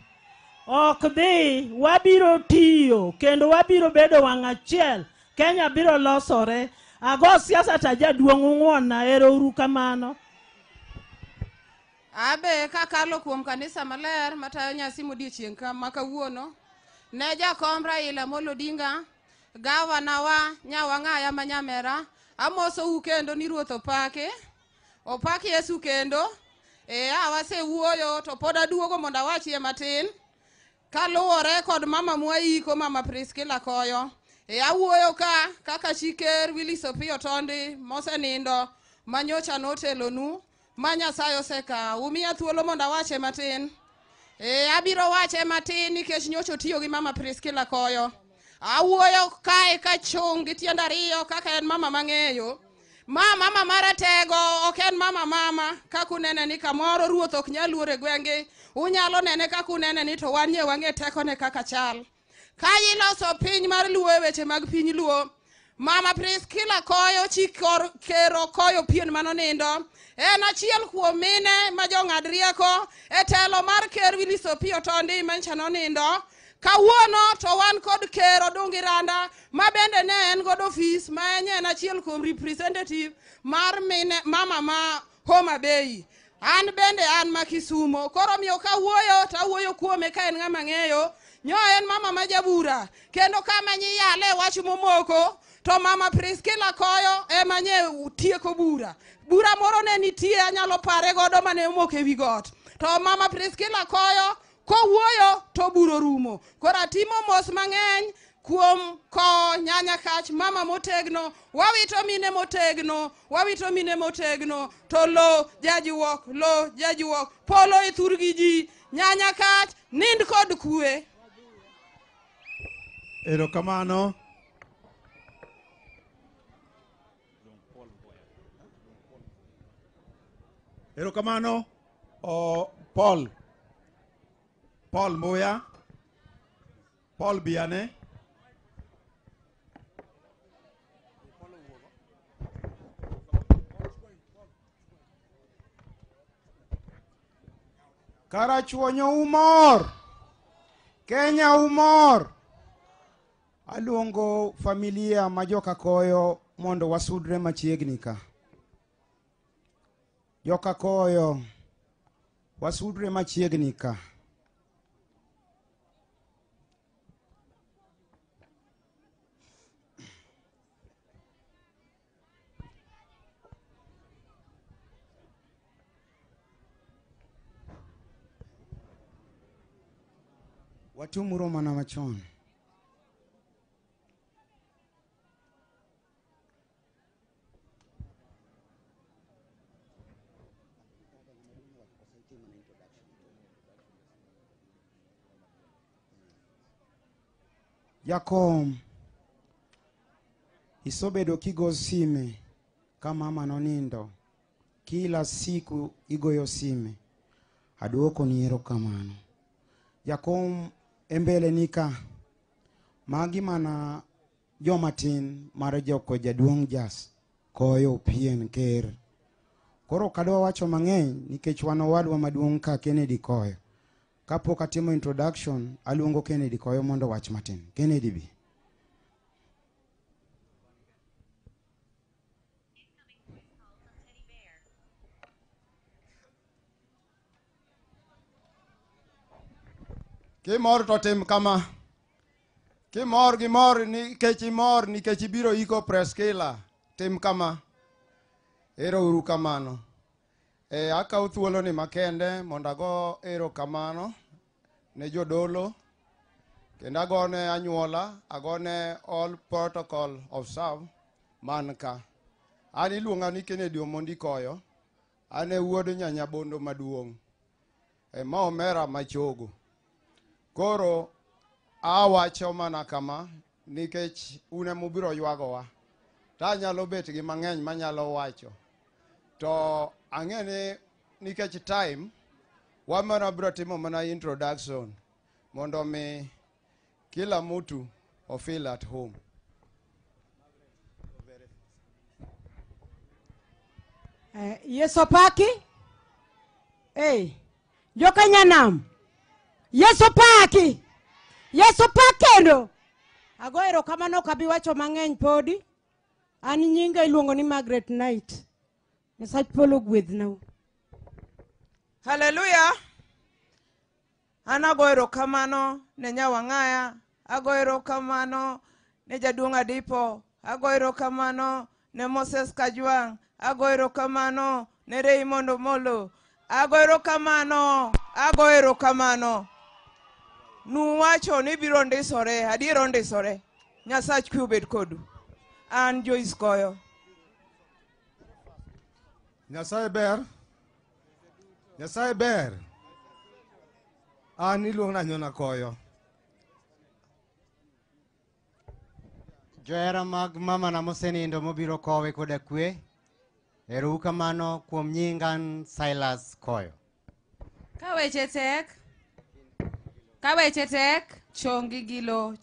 Speaker 9: Ok dhi, wabiro tiyo kendo wabiro bedo wang' achiel. Kenya biro losore. Ago siasa ta jaduong' ung'wona. Ero uru kamano.
Speaker 10: Abe kakalo kuom kanisa maler matayo nyasi modiochieng' kama kawuono. Ne jakom Raila Amolo Odinga, gavana wa Nyawang'aya ma Nyamera, amoso ukendo ni ruoth opake. Opake Yesu kendo. Awase wuoyo to pod aduogo mondo awachie matin. Kaluwore kod mama mwaiko mama Priskila Koyo. Awuoyo ka kaka chiker Willis Opiyo Otondi mosenindo manyocha notelonu. Ma Nyasaye oseka umiya thuolo mondo awache matin. Abiro wache matin nikech nyocha otiyo gi mama Priskila Koyo. Awuoyo kae ka chung gi tienda ariyo kaka en mama mang'eyo. Mama maratego ok en mama kakunene ni kamoro ruoth ok nyal luore gwenge. Unyalo nene kakunene ni to wan nye wang'e tekone kaka chal. Ka iloso piny mar luo e weche mag piny luo. Mama Priskila Koyo chikor kero Koyo pien manonindo. En achiel kuom mine ma jong'ad rieko e telo mar ker Willis Opiyo Otondi mancha nonindo. Kawuono to wan kod ker Odungi Randa ma bende ne en god ofis ma en achiel kuom representative mar mine mama ma Homa Bay. An bende an ma Kisumo. Koro miyo kawuoyo ta wuoyo kuome ka en ng'ama ng'eyo. Nyo en mama ma jabura. Kendo kama nyi yale wach momoko to mama Priskila Koyo ema nye tieko bura. Bura moro ne nitie anyalo pare godo mane omoke wi got. To mama Priskila Koyo kowuoyo to buro rumo. Koro atimo mos mang'eny kuom ko nyanya kach mama motegno. Wawito mine motegno. To lo jajuok. Polo e thurgi ji. Nyanya kach nind kod kue.
Speaker 4: Erokamano. Erokamano. Paul Moya. Paul Biane. Karachuonyo umor. Kenya umor. Aluongo familia majoka Koyo mondo wasudre machiegni ka. Joka Koyo wasudre machiegni ka. Watumuro mana machon. Jakom, isobedo kigo sime kama mama nonindo. Kila siku igoyo sime. Aduoko ni erokamano. Jakom embele nika. Magi mana jomatin mar joko jaduong' jas Koyo pien ker. Koro kadwa wacho mang'eny nikech wan owadwa maduong' ka Kennedy Koyo. Kapok atimo introduction, aluongo Kennedy Koyo mondo wach matin. Kennedy bi. Kimor to tim kama. Kimor gimor nikech ibiro iko Priskila. Tim kama. Ero uru kamano. Akaw thuolo ni makende mondo ago erokamano ne jodolo. Kendo agone anyuola, agone all protocol of serve man ka. An iluonga ni Kennedy Omondi Koyo. An e wuod Nyanyabondo maduong'. Ma omera machogo.
Speaker 11: Koro awacho mana kama nikech une mubiro ywagowa. Ta nyalo bet gi mang'eny manyalo wacho. To ang'eni nikech time wamana biro timo mana introduction mondo mi kila mtu o feel at home.
Speaker 12: Yeso paki? Hey, joka nyanam. Yeso paki. Yeso pakendo. Agoero kamano kabiwacho mang'eny podi. An nyinga iluongo ni Margaret Knight. Nyasaye polo gwedhna.
Speaker 13: Hallelujah. An agoero kamano ne Nyawang'aya. Agoero kamano ne Jaduong' Adipo. Agoero kamano ne Moses Kajwang'. Agoero kamano ne Raymond Omolo. Agoero kamano. Agoero kamano. Nuwacho ni biro ndisore. Adiero ndisore. Nyasach kwe obed kodu. An Joyce Koyo.
Speaker 14: Nyasaye ber. Nyasaye ber. An iluong na Nyona Koyo.
Speaker 15: Johera mag mama na mosenindo mobiro kowe koda kwe. Eru kamano kuom nyingan Silas Koyo.
Speaker 10: Kaweche tek, chongi gilo,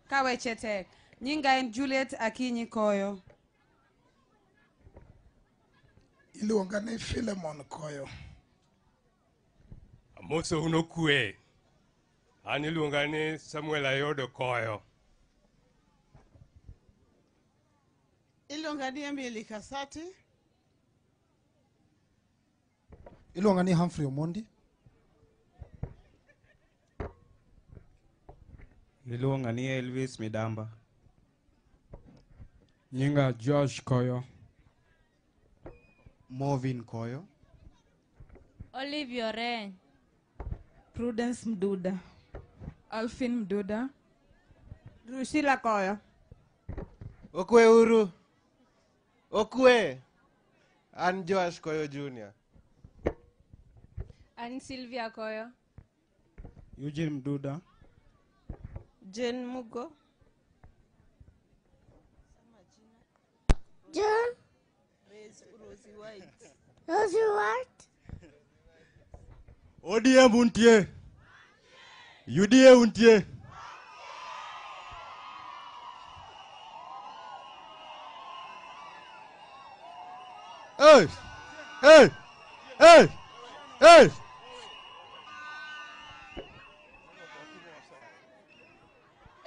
Speaker 10: kaweche tek. Nyinga en Juliet Akinyi Koyo.
Speaker 7: Iluonga ni Philemon Koyo.
Speaker 16: Amoso uno kwe. An iluonga ni Samuel Ayodo Koyo.
Speaker 17: Ilonga ni Emily Kasati.
Speaker 18: Ilonga ni Humphrey Omondi.
Speaker 19: Ilonga ni Elvis Midamba.
Speaker 6: Nyinga Josh Koyo.
Speaker 15: Movin Koyo.
Speaker 20: Olivia Oren.
Speaker 9: Prudence Mduda.
Speaker 21: Alfin Mduda.
Speaker 9: Drusilla Koyo.
Speaker 22: Okwe uru. Okwe. An Josh Koyo Jr.
Speaker 20: An Sylvia Koyo.
Speaker 19: Eugene Mduda.
Speaker 9: Jane Mugo.
Speaker 23: John.
Speaker 9: Rosie White.
Speaker 23: Rosie White.
Speaker 14: ODM untie. UDA untie. Hey! Hey! Hey! Hey!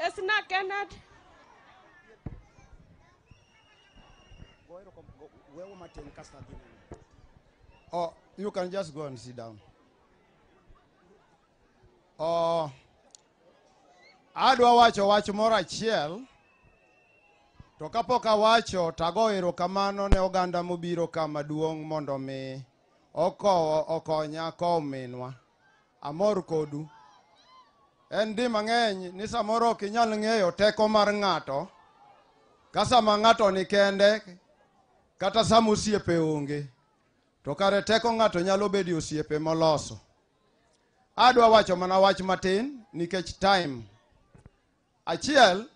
Speaker 9: It's not Kenneth.
Speaker 11: Oh, you can just go and sit down. Oh, adwa wacho wach moro achiel. To kapok awacho tago erokamano ne oganda mobiro kama duong' mondo mi okonya kowo minwa. Amor kodu. En di mang'eny ni samoro ok inyal ng'eyo teko mar ng'ato ka sama ng'ato ni kende kata sama osiepe onge. To kare teko ng'ato nyalo bedo osiepe moloso. Adwa wacho mana wach matin nikech time. Achiel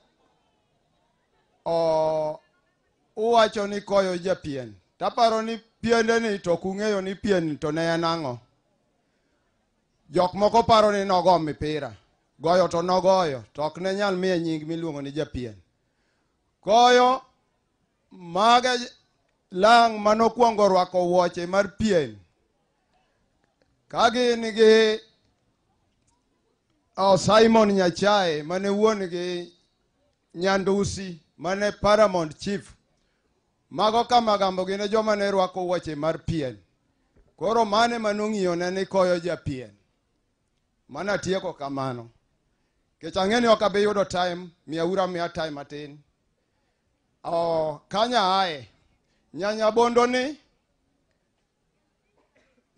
Speaker 11: uwacho ni Koyo japien. Taparo ni piende ni to kung'eyo ni pien to ne en ang'o. Jok moko paro ni nogo mipira. Goyo to nogoyo to ok ne nyal miye nying miluongo ni japien. Koyo mage lang manokuongo rwako wuoche mar pien. Kagin gi Simon Nyachae mane wuon gi Nyandusi mane Paramount Chief. Mago kama gambo gine joma ne rwako wuoche mar pien. Koro mane manong'iyo ne ni Koyo japien. Mana tieko kamano. Kech ang'eni ok abi yudo time, miya time matin. Kanya ae. Nyanya bondo ni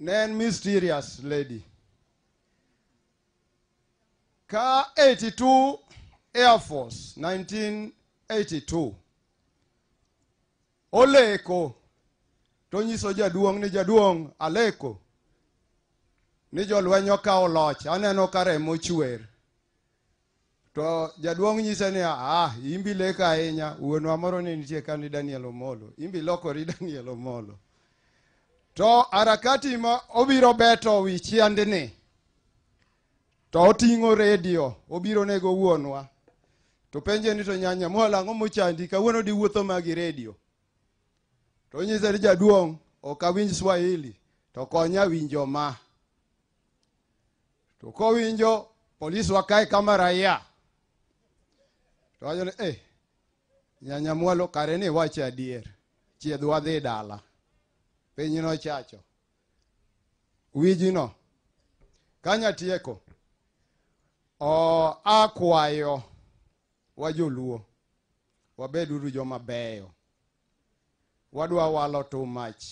Speaker 11: ne en mysterious lady. Ka 82 Air Force 1982 oleko to nyiso jaduong' ni jaduong' aleko ni jolweny okawo loch, aneno ka remo chwer. To jaduong' nyise ni imbi lek ahinya, wuonwa moro ne nitie ka ni Daniel Omolo, imbi lokori Daniel Omolo. To harakati ma obiro beto wi chiandni, to oting'o redio, obiro nego wuonwa. To penje ni to nyanya mola ang'o mochandi kawuono di wuotho magi redio. To nyise ni jaduong' ok awinj Swahili, to konya winjo ma. To kowinjo polis wakae kama raia. To wajone nyanya mwalo kare ni wache adier, chiedhwa dhi dala. Piny no chacho. Wijino. Kanya tieko. Akwayo wajoluo. Wabeduru joma beyo. Wadwa walo too much.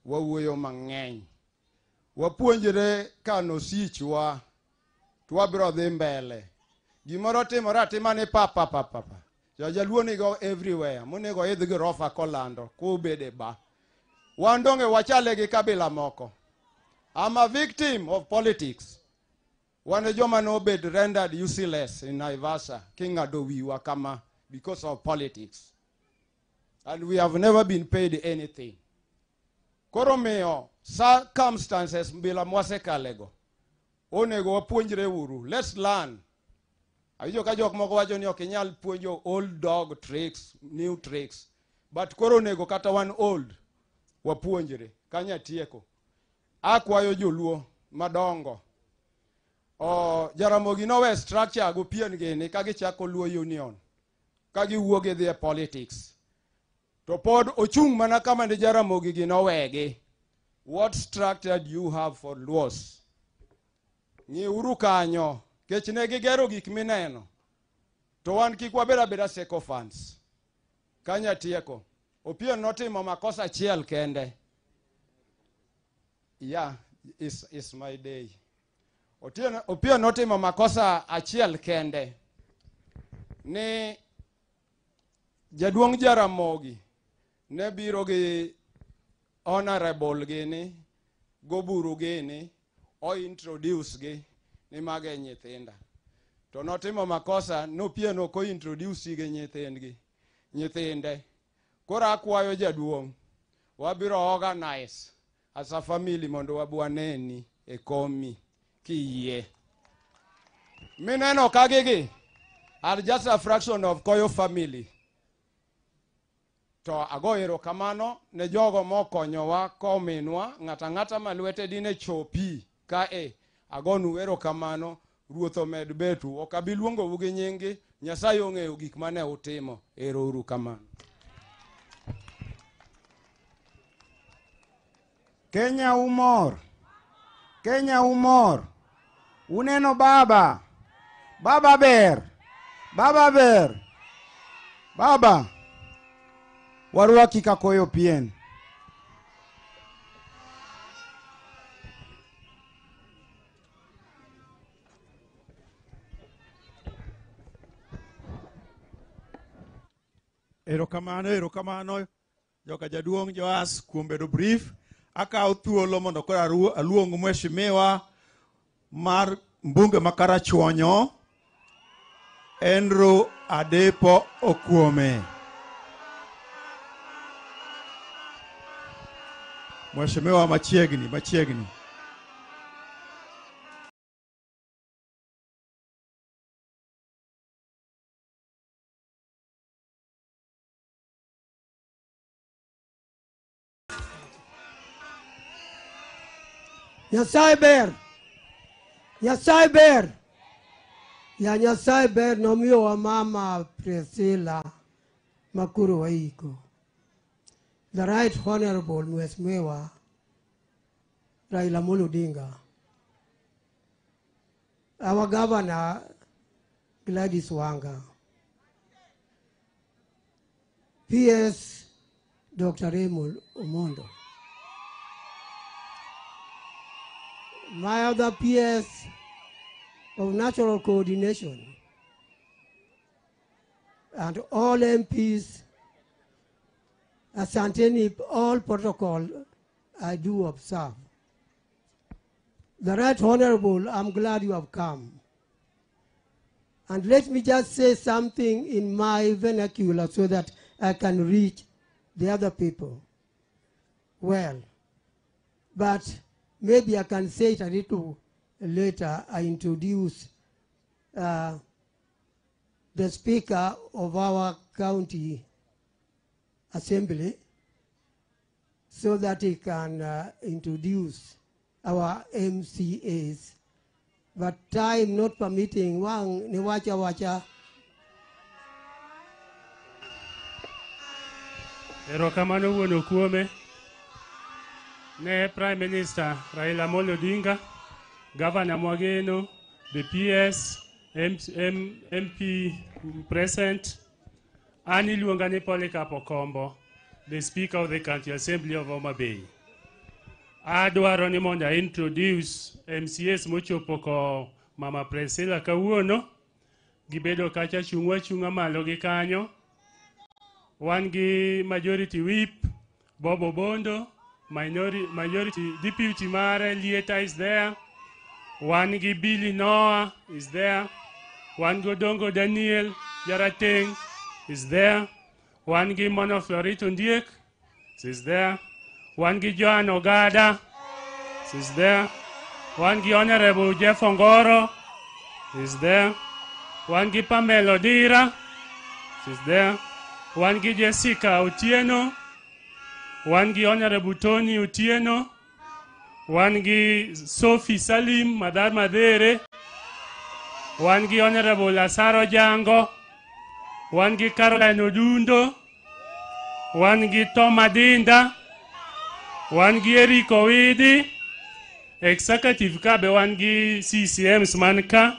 Speaker 11: Wawuoyo mang'eny. Wapuonjre kano sichwa. Twabro dhi mbele. Gimoro timore atima ni papa. Jaluo nigo everywhere. Monego idh gorofa kolando. Kubede ba. Wandonge wachale gi kabila moko. I'm a victim of politics. Wane joma no bed rendered useless in Naivasha. Kingado wiwa kama because of politics. And we have never been paid anything. Koromeo, circumstances bila mwase kalego. Onego wapuonjre uru. Let's learn. Awijo ka jok moko wacho ni ok inyal puonjo old dog tricks, new tricks. But koro onego kata one old wapuonjre. Kanya tieko. Akwayo joluo madongo. Jaramogi nowe structure go pien gini kagi chako luo union. Kagi wuoge dhie politics. To pod ochung mana kama ni Jaramogi ginowegi. What structure do you have for Luos? Ni uru kanyo. Kech ne gigero gik mineno. To wan kik wabeda beda sycophants. Kanya tieko. Opien notimo makosa achiel kende. Yeah, it's my day. Opien notimo makosa achiel kende. Ni jaduong' Jaramogi ne biro gi honorable gini, goburu gini, introduce gi ni mage nyithinda. To notimo makosa, nopien oko introduce gi nyithinde. Kora akwayo jaduong', wabiro organize as a family mondo wabuaneni e komi kiye. Mineno kagigi are just a fraction of Koyo family. To agoero kamano ne jogo mokonyowa kominwa ng'ata malwete dine chopi kae. Agonu ero kamano, ruoth omed betu. Ok abi luongo u gi nyingi, Nyasaye ong'eyo gik mane utimo. Ero uru kamano.
Speaker 7: Kenya umor. Kenya umor. Uneno baba. Baba ber. Baba ber. Baba. Warwaki kakoyo pien.
Speaker 4: Erokamano. Joka jaduong' Joas kuom bedo brief. Akaw thuolo mondo koro aluong mheshimiwa mar mbunge makarachuonyo Andrew Adepo Okuome. Mheshimiwa machiegni.
Speaker 2: Nyasaye ber. Nyasaye ber. Ya Nyasaye ber nomiyo wa mama Priscilla Makuru Waiko. The Right Honorable Mheshimiwa Raila Amolo Odinga. Our Governor Gladys Wanga. PS Dr. Raymond Omondo. My other PS of National Coordination and all MPs, asanteni, all protocol I do observe. The Right Honorable, I'm glad you have come. And let me just say something in my vernacular so that I can reach the other people well. But maybe I can say it a little later. I introduce the Speaker of our county assembly so that he can introduce our MCAs. But time not permitting, wang ni wacha.
Speaker 6: Erokamano wuon okuome ne Prime Minister Raila Amolo Odinga, Governor Mwageno, the PS, MP present, Ani iluonga ni Polycarp Okombo, the Speaker of the County Assembly of Homa Bay. Adwaro ni mondo introduce MCAs mochopo ko Mama Priscilla kawuono, gibedo kacha chung'a malo gi kanyo. Wan gi Majority Whip Bob Obondo, Majority Deputy Mare Lieta is there. Wan gi Billy Noah is there. Wan gi Odongo Daniel Jarateng is there. Wan gi Mono Florito Ndiek is there. Wan gi Joan Ogada is there. Wan gi Honorable Jeff Ongoro is there. Wan gi Pamela Odira is there. Wan gi Jessica Otieno. Wan gi Honorable Tony Otieno. Wan gi Sophie Salim Madar Madere. Wan gi Honorable Lazaro Jango. Wan gi Caroline Odundo. Wan gi Tom Adinda. Wan gi Eric Owidi. Executive kabe wan gi CCMs manka.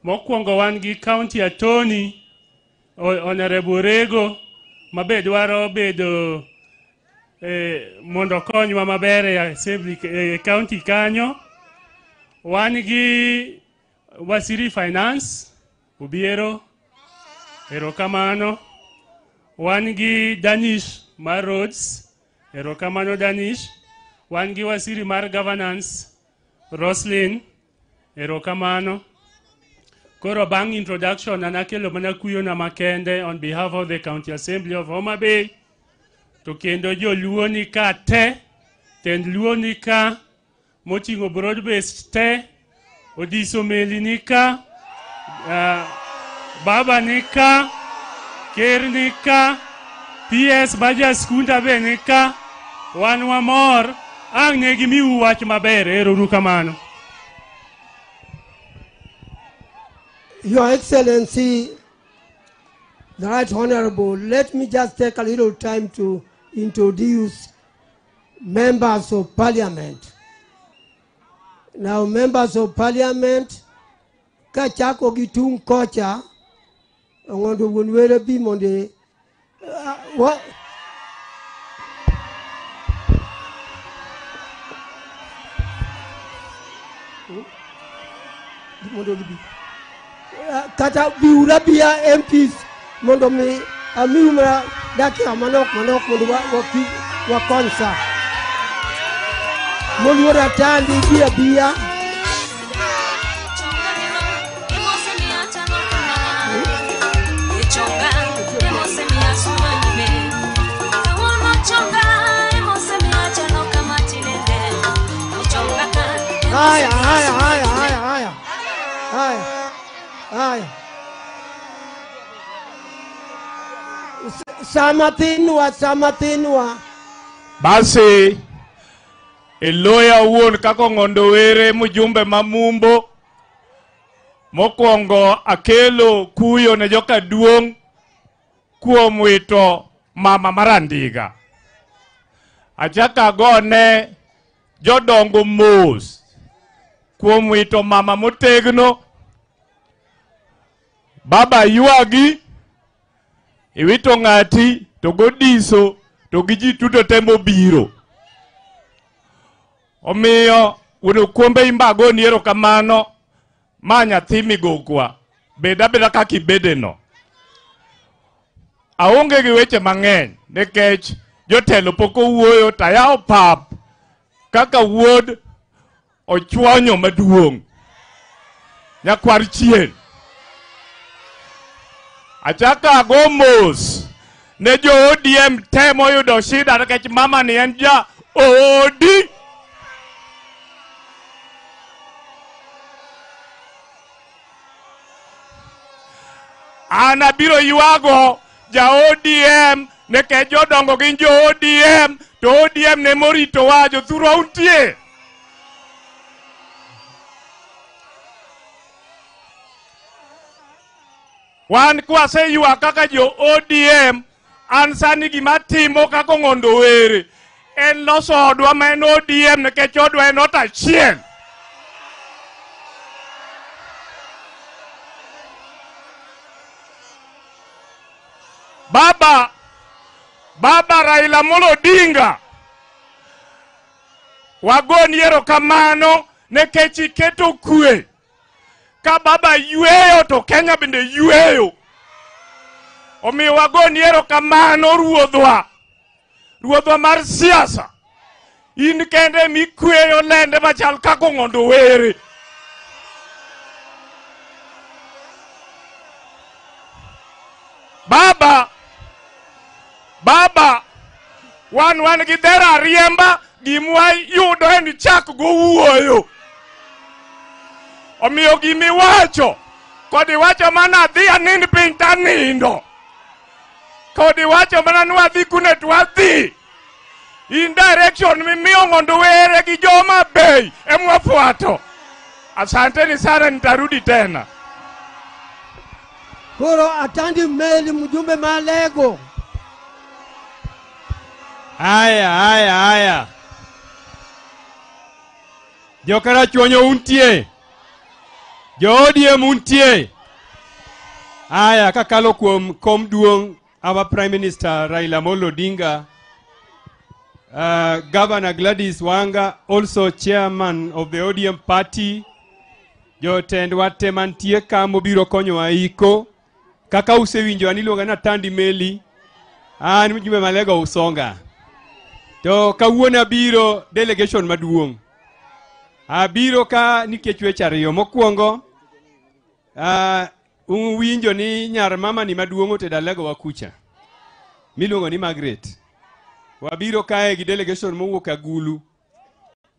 Speaker 6: Mokwongo wan gi County Attorney Honorable Rego mabe dwaro bedo mondo konywa maber e assembly county kanyo. Wan gi Wasiri Finance Ubiero, erokamano. Wan gi Danish mar Roads, erokamano Danish. Wan gi Wasiri mar Governance Roslyn, erokamano. Koro bang introduction anakelo mana kuyo na makende on behalf of the County Assembly of Homa Bay. To kendo jo luo ni ka te, tend luo ni ka, motingo broad-based te, Odiso Meli ni ka, Baba ni ka, Ker ni ka, PS Baja Skunda be ni ka, wan wamor, ang negimi uwach maber, erokamano.
Speaker 2: Your Excellency, the Right Honorable, let me just take a little time to introduce members of Parliament. Now, members of Parliament, kachako gitung kocha, ngondo wunwere bimonde, what? Kata biura bia MPs mondo mi amiumra daki manok mondo wa konsa molura tandi bia Haya. Samatinwa.
Speaker 3: Basi Eloya wuon kako ngondo were mujumbe mamumbo. Mokwongo akelo kuyo ne joka duong kuom wito Mama Marandiga. Achaka gone jodongo mos kuom wito mama motegno. Baba yuagi iwito ngati to godiso to giji tuto tembo biro. Omiyo uno kuombe imbago ni erokamano ma nyathi migokwa beda kaka ibedeno. Aonge gi weche mang'eny nikech jotelo pok owuoyo tayawo pap kaka wuod ochwanyo maduong'. Nyakwar chien. Achaka ago mos ne jo ODM temo yudo shida nikech mama ni en ja odi. Ana biro yuago ja ODM nikech jodongo gin jo ODM to ODM ne morito wa jothuro untie. Wan kwase yua kaka jo ODM an sani gima timo kaka ng'ondo were en loso odwa ma en ODM nikech odwa en ot achiel. Baba Raila Amolo Odinga, wagoni erokamano nikech iketo kwe. Ka baba yweyo to Kenya bende yweyo. Omiyo wagoni erokamano ruodhwa mar siasa. In kende mikweyo lende machal kaka ng'ondo were. Baba, wan gi dhera riemba gimwa yudo en chak go wuoyo. Omiyo gimiwacho, kodi wacho mana dhi anind piny tanindo. Kodi wacho mana nwadhi kune twadhi. In direction mimiyo ng'ondo were gi joma bei emwafuato. Asanteni sana, nitarudi tena.
Speaker 2: Koro atandi meli mjumbe malego.
Speaker 14: Aya. Jokara chonyo untie. Jo ODM untie. Aya, kakalo kuom kom duong' our Prime Minister Raila Amolo Odinga, Governor Gladys Wanga, also Chairman of the ODM Party, jotend wate mantie ka mobiro konyo aiko, kaka usewinjo aniluonga na Tandi Meli, an mjumbe malego usonga. To kawuono abiro delegation maduong'. Abiro ka nikech weche ariyo. Mokwongo, uwinjo ni nyar mama ni maduong' otedalego wakucha. Miluongo ni Margaret. Wabiro kae gi delegation mowuok Agulu.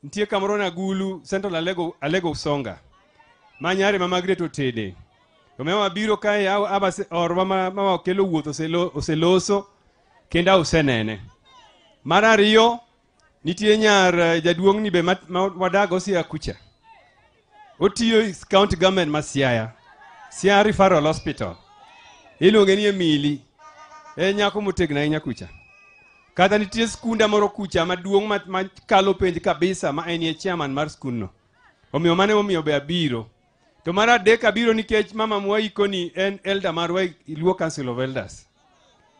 Speaker 14: Ntie kamoro na Agulu, Central Alego Usonga. Manyare ma Margaret otede. Omewa wabiro kae orwa mama okelo wuoth oseloso kenda usenene. Mar ariyo, nitie nyar jaduong' ni be wadago Siaya kucha. Otiyo county government ma Siaya. Siaya Referral Hospital. Iluonge ni Emily. Nyako motegna ahinya kucha. Kata nitie skunda moro kucha maduong' ma kalo penj kabisa ma en chairman mar skundno. Omiyo mane omiyo be abiro. To mar adek abiro nikech mama mwaiko ni en elder marwa Luo Council of Elders.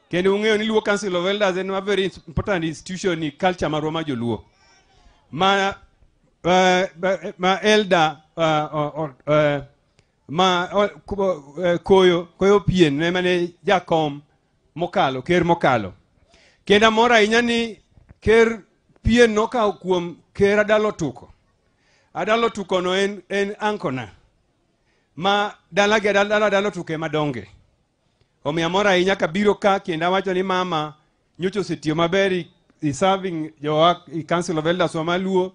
Speaker 14: Kendo ung'eyo ni Luo Council of Elders en a very important institution ni culture marwa ma joluo. Ma elder koyo pien ne mane jakom mokalo, ker mokalo. Kenda mora ahinya ni ker pien nokawo kuom ker Adalo Tuko. Adalo Tuko no en ankona. Ma dalage Adalo Tuko ema donge. Omiyo mora ahinya kabiro ka kenda wacho ni mama nyocho setiyo maber i serving jo Council of Elders wa Maluo.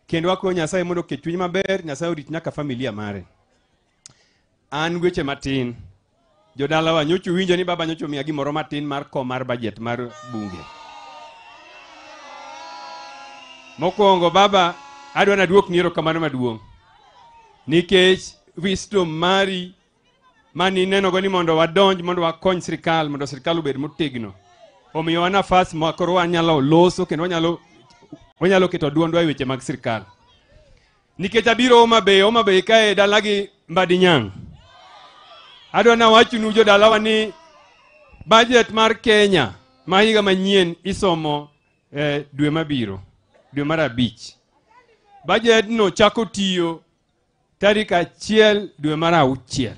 Speaker 14: Kendo wako Nyasaye mondo kechuny maber, Nyasaye orit nyaka familia mare. An weche matin. Jodala wa nyocho winjo ni baba nyocho miya gimoro matin mar kom mar budget mar bunge. Mokwongo baba adwa naduok ni erokamano maduong'. Nikech wisdom mari mani neno go ni mondo wadonj mondo wakony sirkal mondo sirkal obed motegno. Omiyo wana nafas ma koro wanyalo loso kendo wanyalo keto duondwa e weche mag sirkal. Nikech abiro Homa Bay kae dalagi Mbadinyang'. Adwa na wachunu jodalawa ni budget mar Kenya ma higa manyien isomo dwe mabiro, dwe mar 5. Budget no chako tiyo tarik 1 dwe mar 6.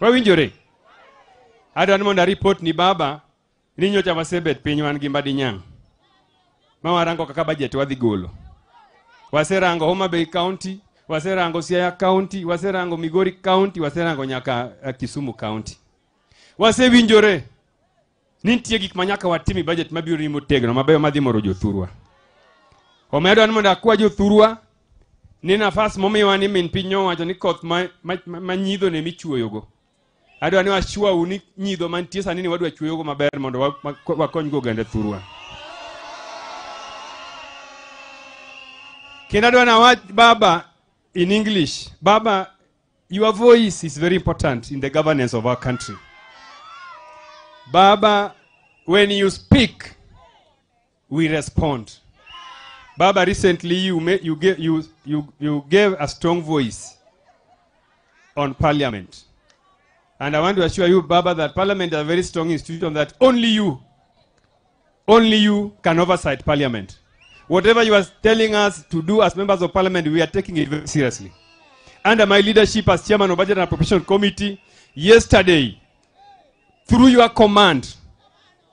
Speaker 14: Wawinjore? Adwa ni mondo report ni baba ni nyocha wasebet piny wan gi Mbadinyang'. Ma warango kaka budget wadhi golo. waserango Homa Bay County, waserango Siaya County, waserango Migori County, waserango nyaka Kisumu County. Wasewinjore ni nitie gik manyaka watimi budget mabiro ni motegno mabeyo madhi moro jothurwa. Omedo ni mondo akwa jothurwa ni nafas momiwa ni min piny owacho ni koth manyidho ne michuoyogo. Adwa ni wachua uni nyidho mantie sani ni wadwa chuoyogo maber mondo wakonygo oganda thurwa. Kendo adwa na wach Baba in English. Baba, your voice is very important in the governance of our country. Baba, when you speak, we respond. Baba, recently you gave a strong voice on Parliament. And I want to assure you, Baba, that Parliament is a very strong institution that only you can oversight Parliament. Whatever you are telling us to do as members of Parliament, we are taking it very seriously. Under my leadership as Chairman of Budget and Appropriation Committee, yesterday, through your command,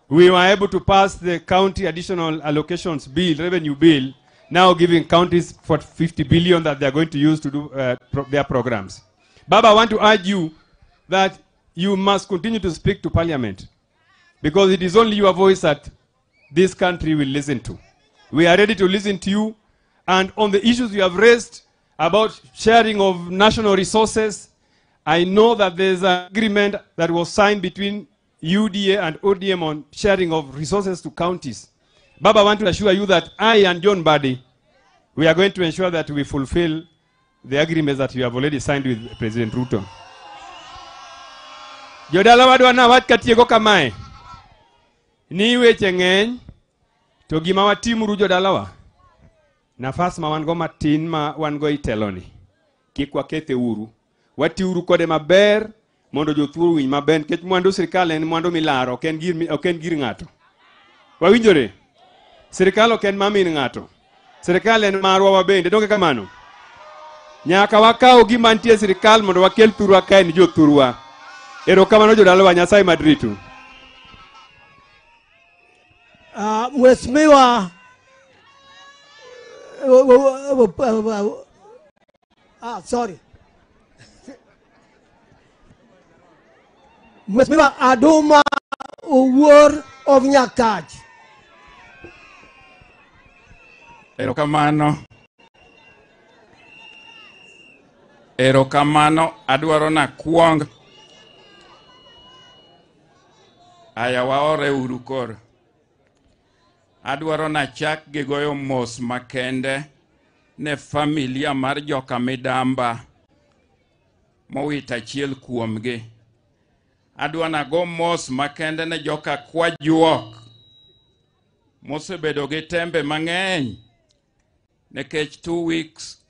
Speaker 14: we were able to pass the county additional allocations bill, revenue bill, now giving counties for 50 billion that they are going to use to do their programs. Baba, I want to urge you that you must continue to speak to Parliament, because it is only your voice that this country will listen to. We are ready to listen to you, and on the issues you have raised about sharing of national resources, I know that there's an agreement that was signed between UDA and ODM on sharing of resources to counties. Baba, I want to assure you that I and John Badi, we are going to ensure that we fulfill the agreements that you have already signed with President Ruto. Jodala wadwa na wat katiego kamae. Ni weche ng'eny to gima watimuru jodalawa. Nafas ma wan go matin ma wan go iteloni. Kik wakethe uru. Watiuru kode maber mondo jothuru winj maber nikech mwandu sirkal en mwandu milaro, ok en gir ng'ato. Wawinjore? Sirkal ok en mamin ng'ato. Sirkal en marwa wabende, donge kamano? Nyaka wakaw gima nitie sirkal mondo wakel thurwa kae ni jothurwa. Erokamano jodalawa, Nyasaye madritu.
Speaker 2: Mheshimiwa sorry. Mheshimiwa Aduma Owuor of Nyakach.
Speaker 1: Erokamano, adwaro na kuong. Aya waore uru kor. Adwaro na chak gi goyo mos makende ne familia mar joka Midamba mowito achiel kuomgi. Adwa na go mos makende ne joka Kwajuok mosebedo gi tembe mang'eny nekech 2 weeks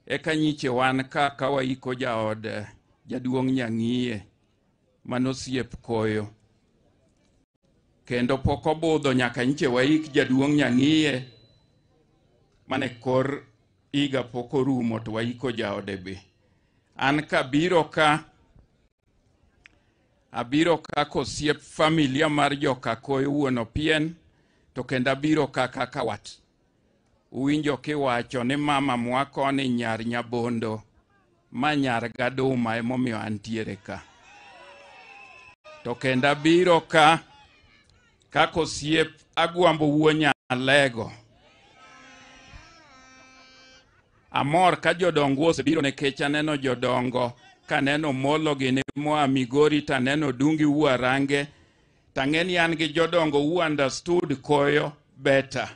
Speaker 1: eka nyiche wan ka waiko jaod jaduong' Nyang'iye manosiep koyo. Kendo pok obudho nyaka nyiche waik jaduong' Nyang'iye mane kor iga pok orumo to waiko jaode be. An kabiro ka kosiep familia mar joka Koyo wuon Opien, to kendo abiro ka kaka wat. Uwinjo kiwacho ni mama mwako ni nyar Nyabondo ma nyar Gaduma emomiyo antiere ka. To kendo abiro ka kosiep Agwambo wuon Nyalego. Amor ka jodongo osebiro nekech aneno jodongo kaneno Molo gi moa Migori, taneno Dungi Uarange, tang'eni an gi jodongo who understood Koyo better.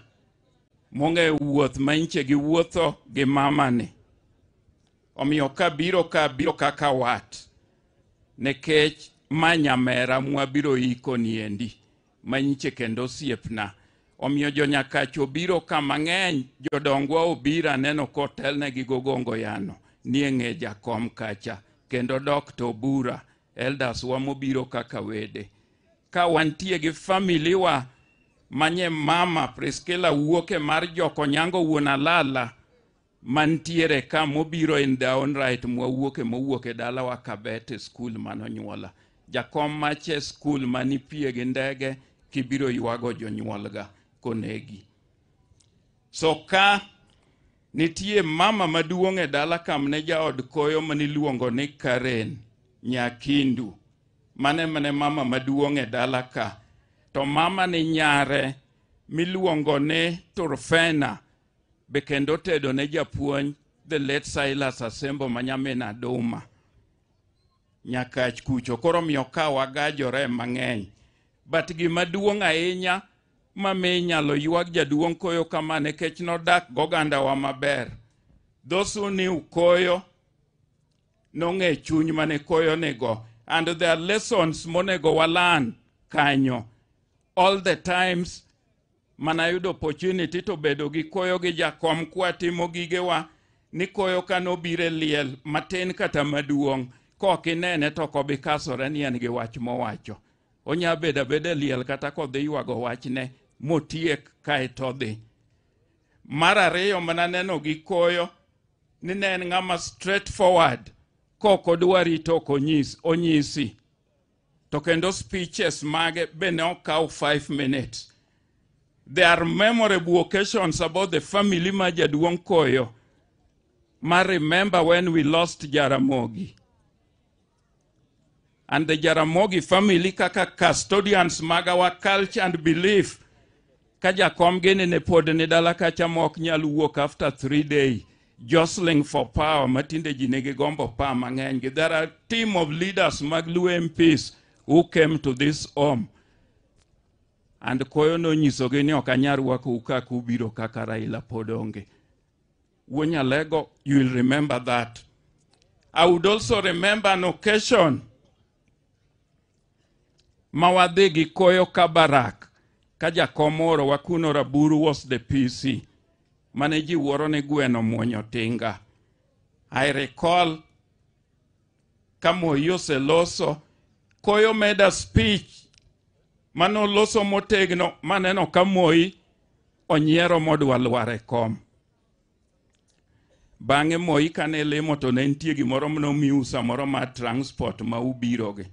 Speaker 1: Monge wuoth mainche gi wuotho gi mamani. Omiyo kabiro kaka wat. Nekech manyamera mwabiro iko niendi. Mainche kendo siepna. Omiyo Nyakach obiro ka mang'eny, jodongwa obira neno kotelne gi gogongo yano. Nie ng'e jakom kacha. Kendo Dr. Obura, elders wa mobiro kaka wede. Ka wantie gi family wa manye mama Priskela wuoke mar joko Nyango wuon Alala mantiere ka mobiro in their own right mwuoke dala wa Kabete school manonyuola. Jakom mache school manipie gi ndege kibiro yuago jonyuolga konegi. So ka nitie mama maduong' e dala kam ne jaod koyo maniluongo ni Karen Nyakindu. Mane mama maduong' e dala ka. To mama ni nyare miluongo ni Turfena be kendo tedo ne japuonj the late Silas Asembo manyamin Aduma. Nyakach kucho koro miyo ka wagajore mang'eny. But gima duong' ahinya mame nyalo yuag jaduong' koyo kama nekech nodak goganda wa maber. Those who knew koyo nong'e chuny mane koyo nego. And there are lessons monego walan kanyo. All the times manayudo opportunity to bedo gi koyo gi jakom kwa timo gigewa ni koyo kanobire liel matin kata maduong'. Kokinene to kobikasore ni en gi wach mowacho. Onya beda liel kata kodhi yuago wachne motiek kaeto dhi. Mar ariyo mananeno gi koyo ni ne en ng'ama straightforward kokodwa rito onyisi. To kendo speeches mage be ne okaw 5 minutes. There are memorable occasions about the family ma jaduong' koyo. Ma remember when we lost Jaramogi. And the Jaramogi family kaka custodians mag our culture and belief. Kaja kom gene ne pod ne dala kacha mok nyal wuok after 3 days. Jostling for power matinde jinege gombo pa mang'eny. There are a team of leaders mag Luo MPs who came to this home. And koyo no nyisogi ni okanyar wako ukaka ubiro kaka Raila podonge. Wuonyalego, you will remember that. I would also remember an occasion mawadhi gi koyo Kabarak. Kaja komoro wakuno Raburu was the PC. Maneji wuoro ne gweno muonyo tinga. I recall kamo yose loso. Koyo made a speech. Mano loso motegno maneno kamoi onyiero modwa lware kom. Bang'e Moi kane lemo to ne nitie gimoro mnomiu samoro mar transport ma ubiroge.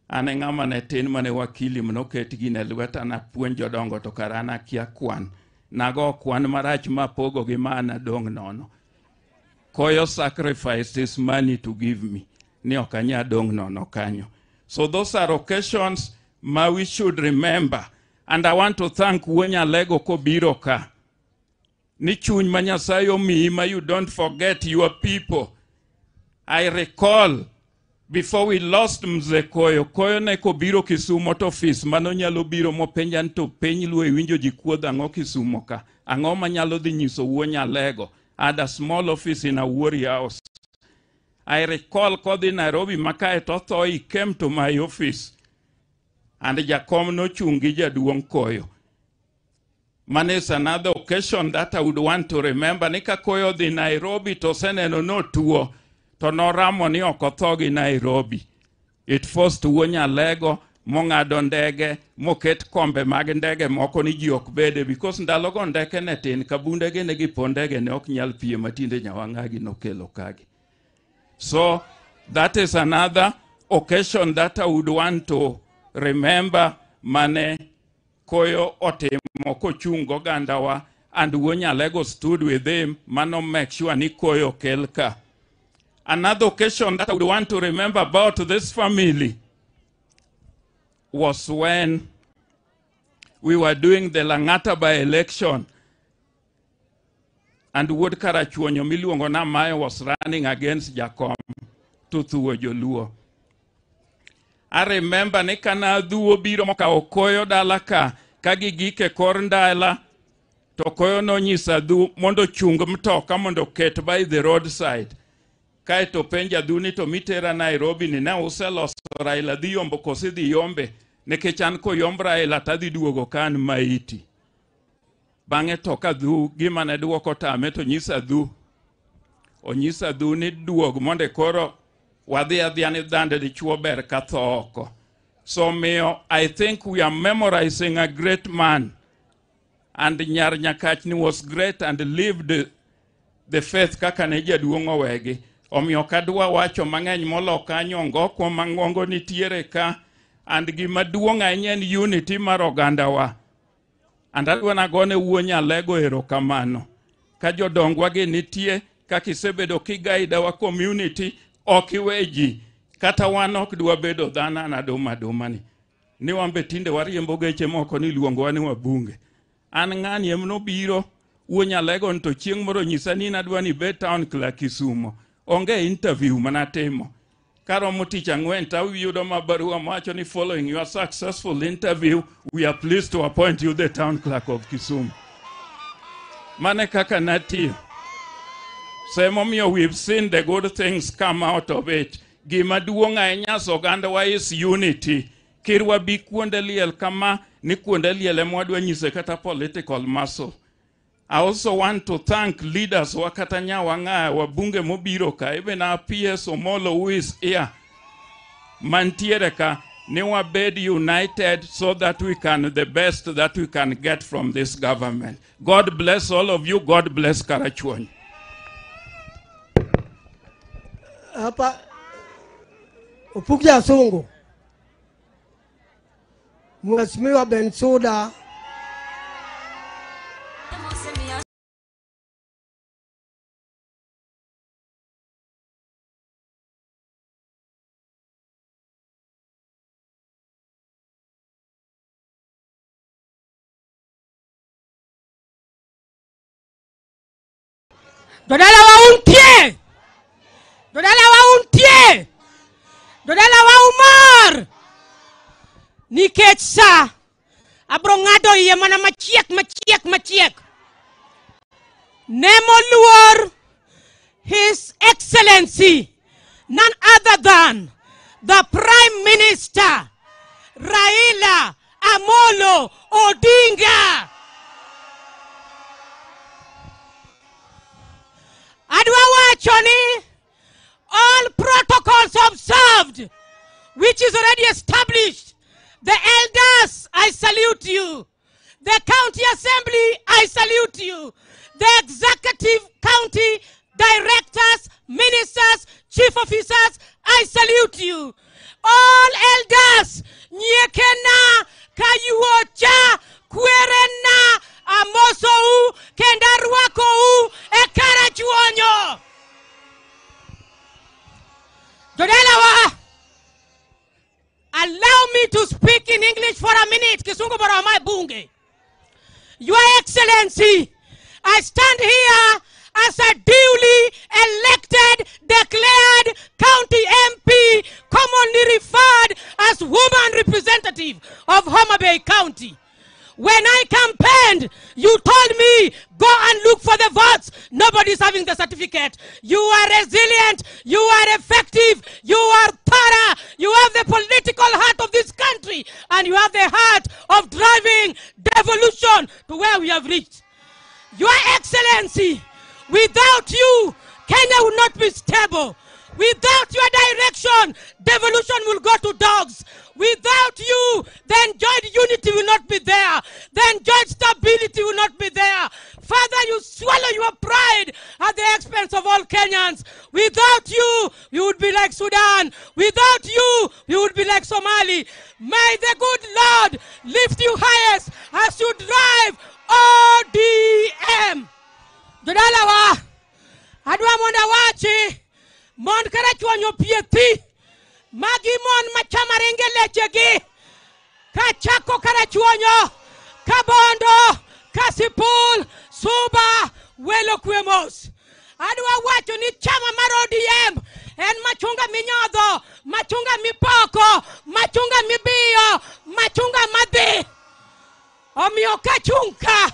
Speaker 1: Ane ng'ama ne tin mane wakili mnoket gine lweta na puonjo dongo to karana kia kwan. Nago kwan marach mapogo gi mana dong nono. Koyo sacrificed his money to give me. Ni okanya dong nono kanyo. So those are occasions ma we should remember. And I want to thank Wuonyalego kobiro ka. Ni chuny ma Nyasaye omiyi ma you don't forget your people. I recall before we lost Mzee Koyo, Koyo ne kobiro Kisumo to office mano nyalo biro mopenjan to piny Luo iwinjo ji kuodho ang'o Kisumo ka. Ang'o manyalo dhi nyiso Wuonyalego. I had a small office in a Awuori house. I recall kodhi Nairobi makae to tho, he came to my office. And jakom no chungi jaduong' Koyo. Man is another occasion that I would want to remember. Nika Koyo di Nairobi to seneno no tuo. To noramo ni okothogi Nairobi. It forced Wuonyalego mong'ado ndege moket kombe mag ndege moko ni ji ok bede because ndalogo ndeke ne tin kabundege ne gipo ndege ne ok nyal pie matinde nyawang'agi nokelo kagi. So that is another occasion that I would want to remember mane Koyo otimo kochungo gandawa and Wuonyalego stood with him mano make sure ni Koyo kelka. Another occasion that I would want to remember about this family was when we were doing the Lang'ata by-election and Wuod Karachuonyo miluongo na Mayo was running against Jakom to Thuo Joluo. I remember ni kana Dhuo biro mokawo Koyo dala ka gigike kor ndala to Koyo no nyisa Dhuo mondo chung mtoka mondo ket by the roadside. Kaeto penja Dhuni to mitera Nairobi ni na useloso Raila dhi yombo kosi dhi yombe nekech an koyomb Raila tadhi duogo kan maiti. Bang'e to ka Dhuo gima ne duoko tame to nyisa Dhuo. Onyisa Dhuo ni duog monde koro wadhi adhia ni dhande dichuo ber ka tho oko. So miyo, I think we are memorizing a great man. And Nyar Nyakachni was great and lived the faith kaka ne jaduong' owegi. Omiyo kadwa wacho mang'eny molo kanyo ngoko mang'ongo nitiere ka and gima duong' ahinya en unity mar ogandawa. And adwa nagone Wuonyalego erokamano ka jodongwa gi nitie kaka isebedo kigaida wa community okiweji kata wan ok dwa bedo dhana na doma ni wambe tinde wariembo geche moko ni luongo ni wabunge an ng'ani emno biro uonyalego nto chieng' moro nyisa ni nadwa ni bet town clerk Kisumo onge interview manatimo karomo tich ang'wen tawiyudo mabarua macho ni following your successful interview we are pleased to appoint you the town clerk of Kisumu. Mane kaka natio semomiyo we've seen the good things come out of it. Gima duong' ahinya sogandawa is unity. Kirwa bi kuonde liel kama ni kuonde liel emwadwa nyise kata political muscle. I also want to thank leaders wakata Nyawang'aya wabunge mobiro ka even our PS Omolo who is here. Mantiere ka ni wabed united so that we can the best that we can get from this government. God bless all of you. God bless Karachuonyo.
Speaker 2: Hapa Upukya Songo, Mheshimiwa Bensouda
Speaker 12: Dodala wa umar nikech sa abro ng'ado iye mana machiek Nemo luor His Excellency none other than the Prime Minister Raila Amolo Odinga. Adwa wacho ni all protocols observed, which is already established. The elders, I salute you. The county assembly, I salute you. The executive county directors, ministers, chief officers, I salute you. All elders, nyekena kayuocha kwerena amosou kendarwakou ekarachuonyo. Dodalawa, allow me to speak in English for a minute. Kisungu bara mai bunge. Your Excellency, I stand here as a duly elected, declared county MP, commonly referred as woman representative of Homa Bay County. When I campaigned, you told me, go and look for the votes. Nobody's having the certificate. You are resilient. You are effective. You are thorough. You have the political heart of this country. And you have the heart of driving devolution to where we have reached. Your Excellency, without you, Kenya will not be stable. Without your direction, devolution will go to dogs. Without you, the enjoyed unity will not be there. The enjoyed stability will not be there. Father, you swallow your pride at the expense of all Kenyans. Without you, we would be like Sudan. Without you, we would be like Somali. May the good Lord lift you highest as you drive ODM. Dodalawa, adwa monda wachi, mon Karachuonyo pieti. Magi mon machama renge lechegi Kachako Karachuonyo Kabondo Kasipul Suba Welo Kwemos. Adwa wacho ni chama mar ODM en machunga minyodho, machunga mipoko, machunga mibiyo, machunga madhi. Omiyo kachunka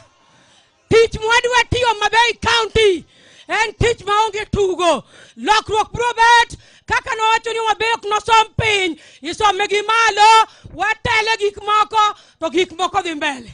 Speaker 12: tich mwadwa tiyo Homa Bay County en tich maonge tugo. Lokruok bro bet kaka nowacho ni wabek nosom piny isome gi malo watele gik moko to gik moko dhi mbele.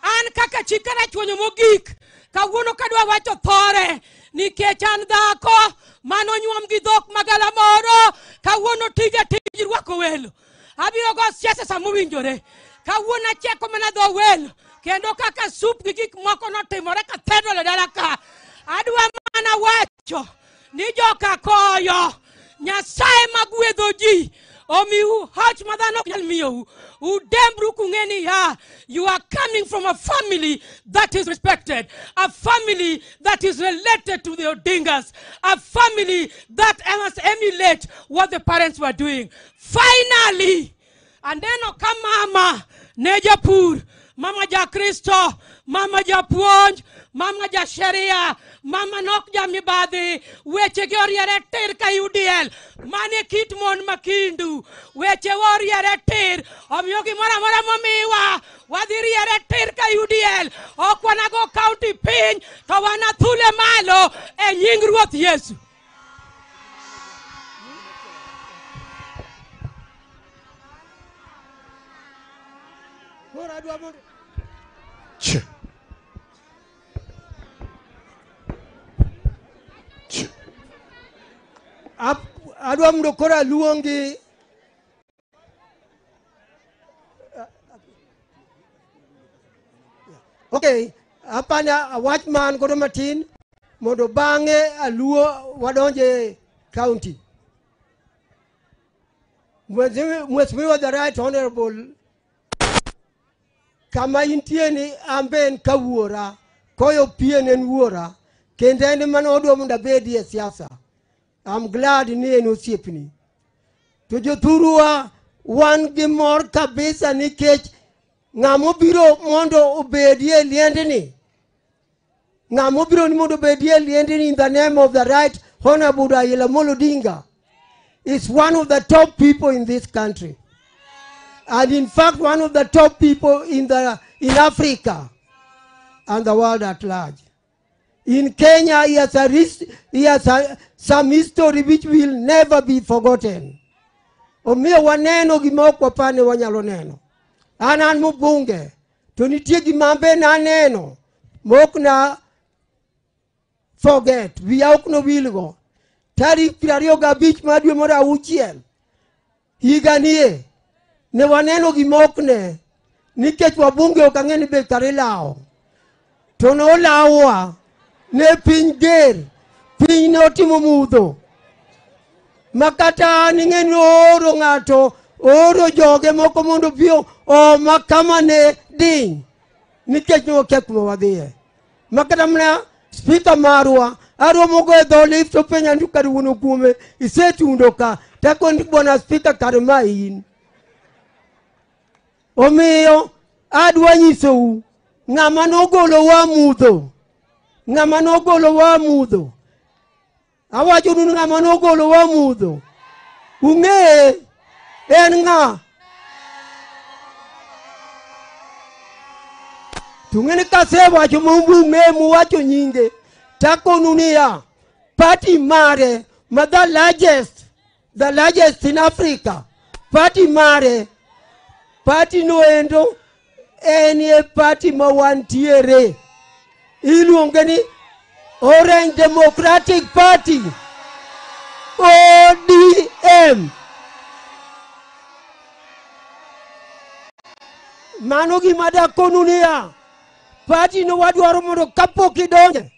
Speaker 12: An kaka chi Karachuonyo mogik kawuono kadwa wacho thore nikech an dhako manonyuom gi dhok magala moro. Kawuono tija tij rwako welo. Abiro go siasa samowinjore. Kawuono acheko mana dho welo kendo kaka sup gi gik moko notimore ka thedro le dala ka. Adwa mana wacho ni joka koyo Nyasaye magwedho ji Omi u hach madano nyal miyo u dembru kungeni ya. You are coming from a family that is respected, a family that is related to the Odingas, a family that must emulate what the parents were doing. Finally, and then come mama Nejapur, mama ja Kristo, mama ja Puonj, mama ja Sharia, mama nok ja mibadhi, weche goriere tir ka UDL, mane kit mon makindu, weche woriere tir, omiyogi mora mora momiwa, wadhiriere tir ka UDL, ok wanago county piny, to wanathule malo e nying Ruoth Yesu.
Speaker 2: Adwa mdo kora luongi okay, apana watchman kodo matin mondo bange aluo wadonje county. Mheshimiwa the Right Honorable, kama intieni amben kawuora koyo pienen wuora kendeni manodo munda bedi e siasa. I'm glad ni eno siepni. To jothurua wan gi mor kabisa nikech ng'amo biro mondo obedie liendni. Ng'amo biro ni mondo obedie liendni in the name of the Right Honorable Raila Amolo Odinga is one of the top people in this country. And in fact, one of the top people in Africa and the world at large. In Kenya, he has some history which will never be forgotten. Omiyo waneno gimoko pane wanyalo neno. Anan mbunge, to nitie gimambe na neno, mok na forget, wiya ok no wilgo. Tarik 25 mar dwe mar auchiel, higa nie, ne waneno gimokne, nikech wabunge ok ang'e ni be kare lao. To nolawa, ne piny ger, piny ne otimo mudho. Makata ning'eni oro ng'ato, oro joge moko mondo biyo makama ne ding, nikech ne okek kuma wadhiye. Makata mna speaker marwa, aromo go e dho lift to penya ndu kar wuono kuome, isetundo ka, tako ndi bwana speaker kar ma in. Omiyo, adwa nyisou, ng'ama nogolo wa mudho. Ng'ama nogolo wa mudho. Awacho nunu ng'ama nogolo wa mudho. Ung'e en ng'a. Tung'eni kasewacho ung'e muwacho nyinge. Tako nunia party mare ma the largest in Africa. Party mare. Party no endo enie party ma wantiere. Iluonge ni Orange Democratic Party, ODM. Mano gima dakonunia, party no wadwaro mondo kapok idonje,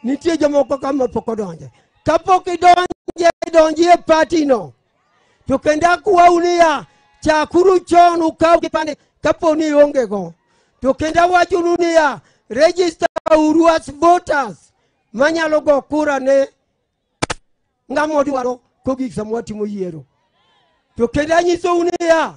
Speaker 2: nitie jomoko kama pok odonje. Kapok idonje e party no, to kenda kuwaunia, chakuru chon ukaw kipande kapo ni onge go. To kenda wachununia, register uru as voters, manyalo go kura ne ng'amo dwaro kogik samwa timo yiero. To kenda nyiso unia,